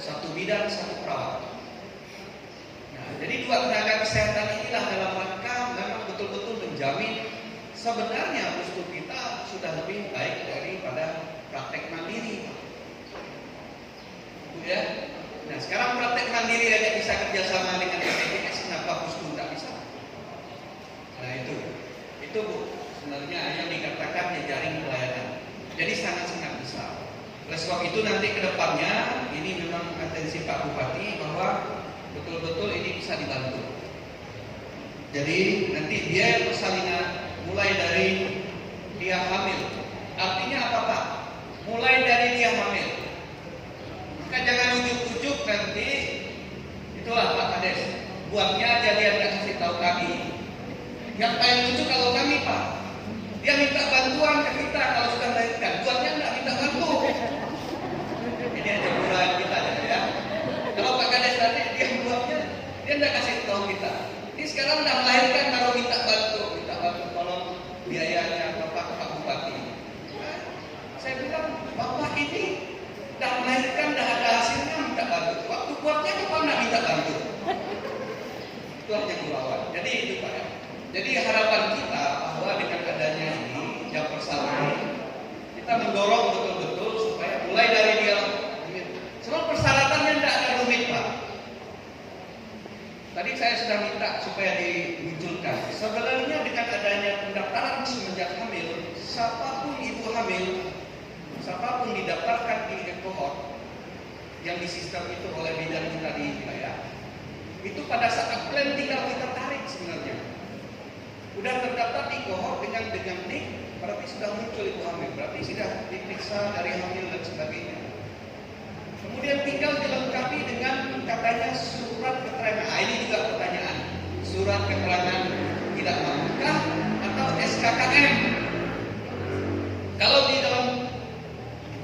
1 bidan, 1 perawat. Nah, jadi 2 tenaga kesehatan inilah dalam rangka memang betul-betul menjamin sebenarnya pustu kita sudah lebih baik daripada praktek mandiri. Ya. Nah, sekarang praktek mandiri aja bisa kerjasama dengan BPJS, kenapa pustu tidak bisa? Nah, itu Bu, sebenarnya yang dikatakan jejaring pelayanan. Jadi sangat-sangat bisa. Oleh sebab itu nanti ke depannya ini memang atensi Pak Bupati bahwa betul-betul ini bisa dibantu. Jadi nanti biaya persalinan mulai dari dia hamil. Artinya apa Pak? Mulai dari dia hamil. Maka jangan ujuk-ujuk nanti itulah Pak Kades. Buatnya aja dia nggak kasih tahu kami. Yang paling lucu kalau kami Pak, dia minta bantuan ke kita kalau sudah melahirkan. Buatnya nggak minta bantu. Ini aja murahan kita ya. Kalau Pak Kades tadi dia buatnya dia nggak kasih tahu kita. Ini sekarang udah melahirkan baru minta bantu tolong biayanya Pak Bupati. Nah, saya bilang Bapak ini udah melahirkan udah ada hasilnya minta bantu. Waktu buatnya Bapak nggak minta bantu. Itu hanya melawan. Jadi itu Pak ya. Jadi harapan kita bahwa dengan adanya ini jam persalinan kita mendorong betul-betul supaya mulai dari dia semua persyaratannya tidak ada rumit Pak. Tadi saya sudah minta supaya dimunculkan. Sebenarnya dengan adanya pendaftaran semenjak hamil, siapapun ibu hamil, siapapun didaftarkan di kohort yang di sistem itu oleh bidan kita di wilayah, itu pada saat klaim tinggal kita tarik sebenarnya. Udah terdaftar di kohort dengan nik, berarti sudah muncul ibu hamil, berarti sudah diperiksa dari hamil dan sebagainya. Kemudian tinggal dilengkapi dengan katanya surat keterangan. Ini juga pertanyaan. Surat keterangan tidak mampukah atau SKKM? Kalau di dalam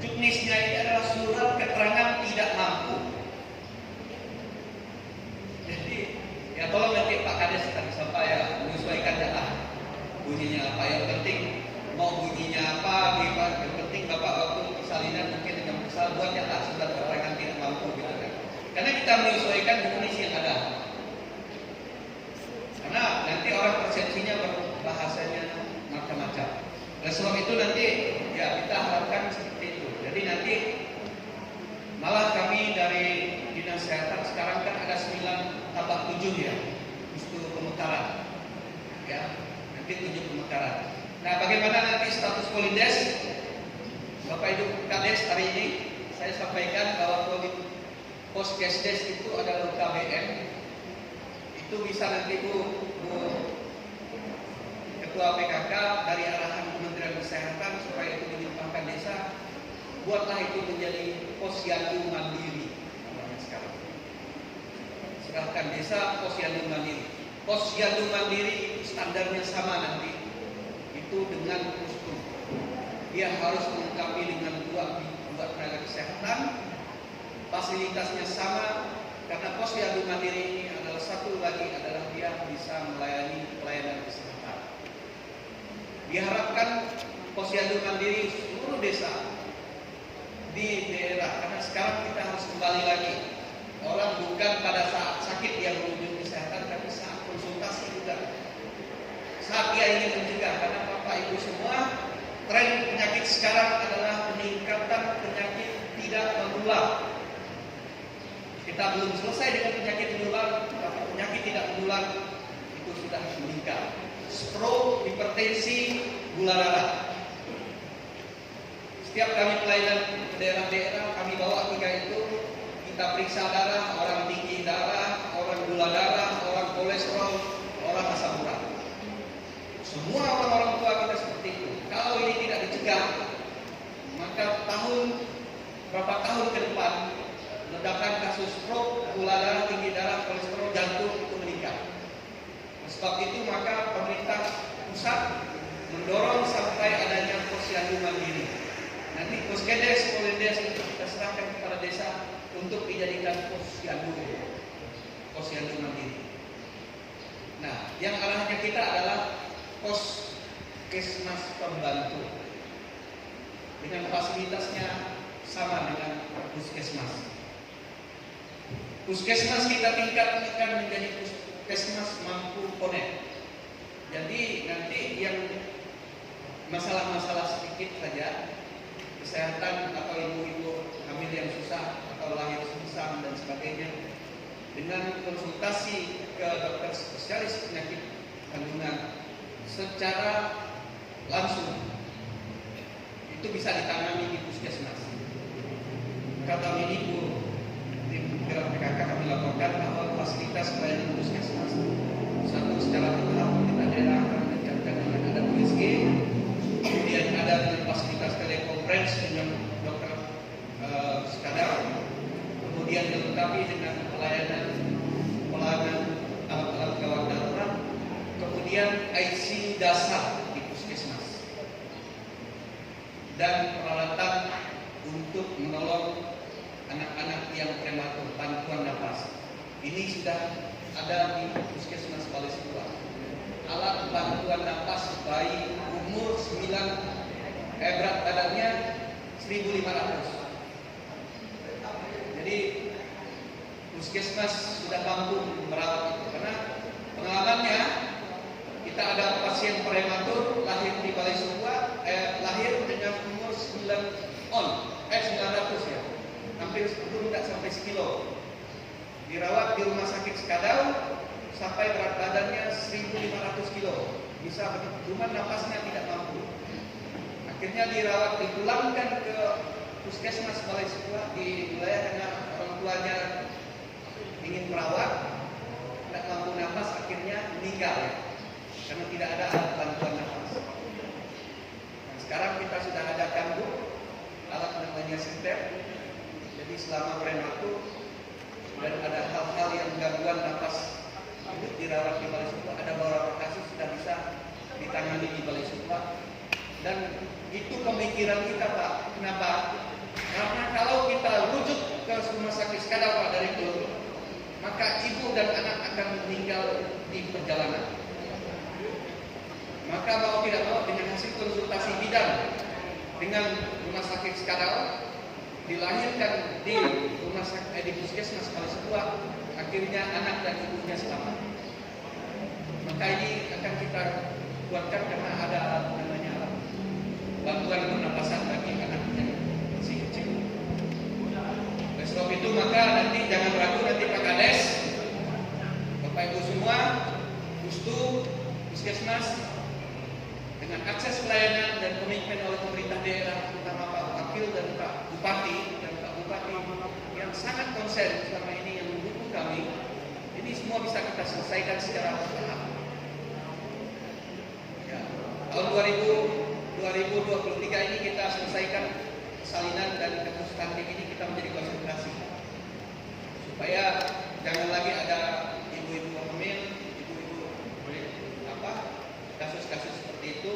juknisnya ini adalah surat keterangan tidak mampu. Jadi ya tolong nanti Pak Kades tadi sampai ya menyesuaikan data bunyinya apa. Yang penting mau bunyinya apa, yang penting Bapak waktu persalinan mungkin dengan misal buatnya tak surat keterangan tidak mampu gitu kan. Karena kita menyesuaikan juknis yang ada. Karena nanti orang persepsinya berbahasanya macam-macam. Oleh sebab itu nanti ya kita harapkan seperti itu. Jadi nanti malah kami dari Dinas Kesehatan sekarang kan ada 9 tambah 7 ya, pustu pemekaran. Ya, nanti 7 pemekaran. Nah, bagaimana nanti status polindes? Bapak Ibu Kades, hari ini saya sampaikan bahwa Poskesdes itu adalah KBM. Itu bisa nanti Bu Ketua PKK dari arahan Kementerian Kesehatan supaya itu dilimpahkan desa, buatlah itu menjadi posyandu mandiri. Sekarang serahkan desa posyandu mandiri. Posyandu mandiri itu standarnya sama nanti, itu dengan kostum. Dia harus melengkapi dengan dua tenaga kesehatan, fasilitasnya sama, karena posyandu mandiri ini adalah satu lagi adalah dia bisa melayani pelayanan kesehatan. Diharapkan posyandu mandiri seluruh desa di daerah, karena sekarang kita harus kembali lagi. Orang bukan pada saat sakit yang mengunjungi kesehatan, tapi saat konsultasi juga. Saat dia ingin mencegah, karena Bapak Ibu semua, tren penyakit sekarang adalah peningkatan penyakit tidak menular. Kita belum selesai dengan penyakit menular, tapi penyakit tidak menular itu sudah meningkat. Stroke, hipertensi, gula darah. Setiap kami pelayanan ke daerah-daerah, kami bawa 3 itu, kita periksa darah, orang tinggi darah, orang gula darah, orang kolesterol, orang asam urat. Semua orang-orang tua kita seperti itu. Kalau ini tidak dicegah, maka berapa tahun ke depan, ledakan kasus stroke, gula darah, tinggi darah, kolesterol, jantung itu meningkat. Sebab itu maka pemerintah pusat mendorong sampai adanya posyandu mandiri. Nanti Poskedes, Poldes itu kita serahkan kepada desa untuk dijadikan posyandu mandiri. Nah, yang arahnya kita adalah Poskesmas pembantu dengan fasilitasnya sama dengan Puskesmas. Puskesmas kita tingkatkan menjadi Puskesmas mampu connect. Jadi nanti yang masalah-masalah sedikit saja, kesehatan atau ibu-ibu hamil yang susah atau lahir susah dan sebagainya, dengan konsultasi ke dokter spesialis penyakit kandungan secara langsung itu bisa ditangani di Puskesmas. Kata ini Bu di PKK kami laporkan bahwa fasilitas pelayanan Puskesmas satu secara bertahap kita daerah akan meningkatkan dengan ada USG, kemudian ada dengan fasilitas telekonferensi dengan dokter sekadar, kemudian dilengkapi dengan pelayanan alat-alat gawat darurat, kemudian ICU dasar di Puskesmas dan peralatan untuk menolong anak-anak yang prematur, bantuan napas. Ini sudah ada di Puskesmas Balai Setua. Alat bantuan napas bayi umur 9 berat badannya 1.500. Jadi Puskesmas sudah mampu merawat itu, karena pengalamannya kita ada pasien prematur lahir di Balai Setua, lahir dengan umur 900 ya, hampir belum tidak sampai sekilo. Dirawat di rumah sakit Skadau sampai berat badannya 1.500 kilo, bisa cuman napasnya tidak mampu. Akhirnya dirawat, dipulangkan ke Puskesmas Balai Setua di wilayah karena orang tuanya ingin merawat, tidak mampu napas, akhirnya meninggal ya, karena tidak ada alat bantuan napas. Nah, sekarang kita sudah adakan Bu, alat namanya Sinter. Jadi selama prematur dan ada hal-hal yang gangguan napas hidup dirawat di Balai Setua, ada beberapa kasus sudah bisa ditangani di Balai Setua. Dan itu pemikiran kita Pak. Kenapa? Karena kalau kita rujuk ke rumah sakit Skadau Pak dari dulu, maka ibu dan anak akan meninggal di perjalanan. Maka mau tidak mau dengan hasil konsultasi bidan dengan rumah sakit Skadau, dilahirkan di rumah sakit di Puskesmas Balai Setua, akhirnya anak dan ibunya selamat. Maka ini akan kita buatkan karena ada namanya alat bantuan pernapasan bagi anak yang masih kecil. Oleh sebab itu maka nanti jangan ragu, nanti Pak Kades, Bapak Ibu semua, Pustu, Puskesmas dengan akses pelayanan dan komitmen oleh pemerintah daerah, terutama Pak Wakil dan Pak Bupati yang sangat konsen selama ini yang mendukung kami. Ini semua bisa kita selesaikan secara bertahap. Ya, tahun 2023 ini kita selesaikan salinan dan kasus stunting ini kita menjadi konsentrasi supaya jangan lagi ada ibu-ibu hamil, kasus-kasus seperti itu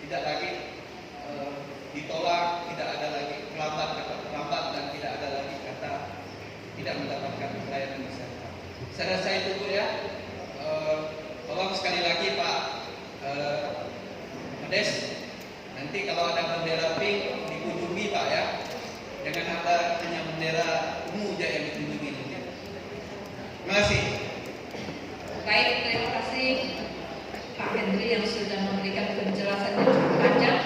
tidak lagi ditolak, tidak ada lagi terlambat dan tidak ada lagi kata tidak mendapatkan pelayanan kesehatan. Saya rasa itu Bu ya. Tolong sekali lagi Pak Kades, nanti kalau ada bendera pink dikunjungi Pak ya. Jangan ada hanya bendera ungu aja yang dikunjungi. Terima kasih. Baik, terima kasih Pak Hendri yang sudah memberikan penjelasan yang cukup panjang.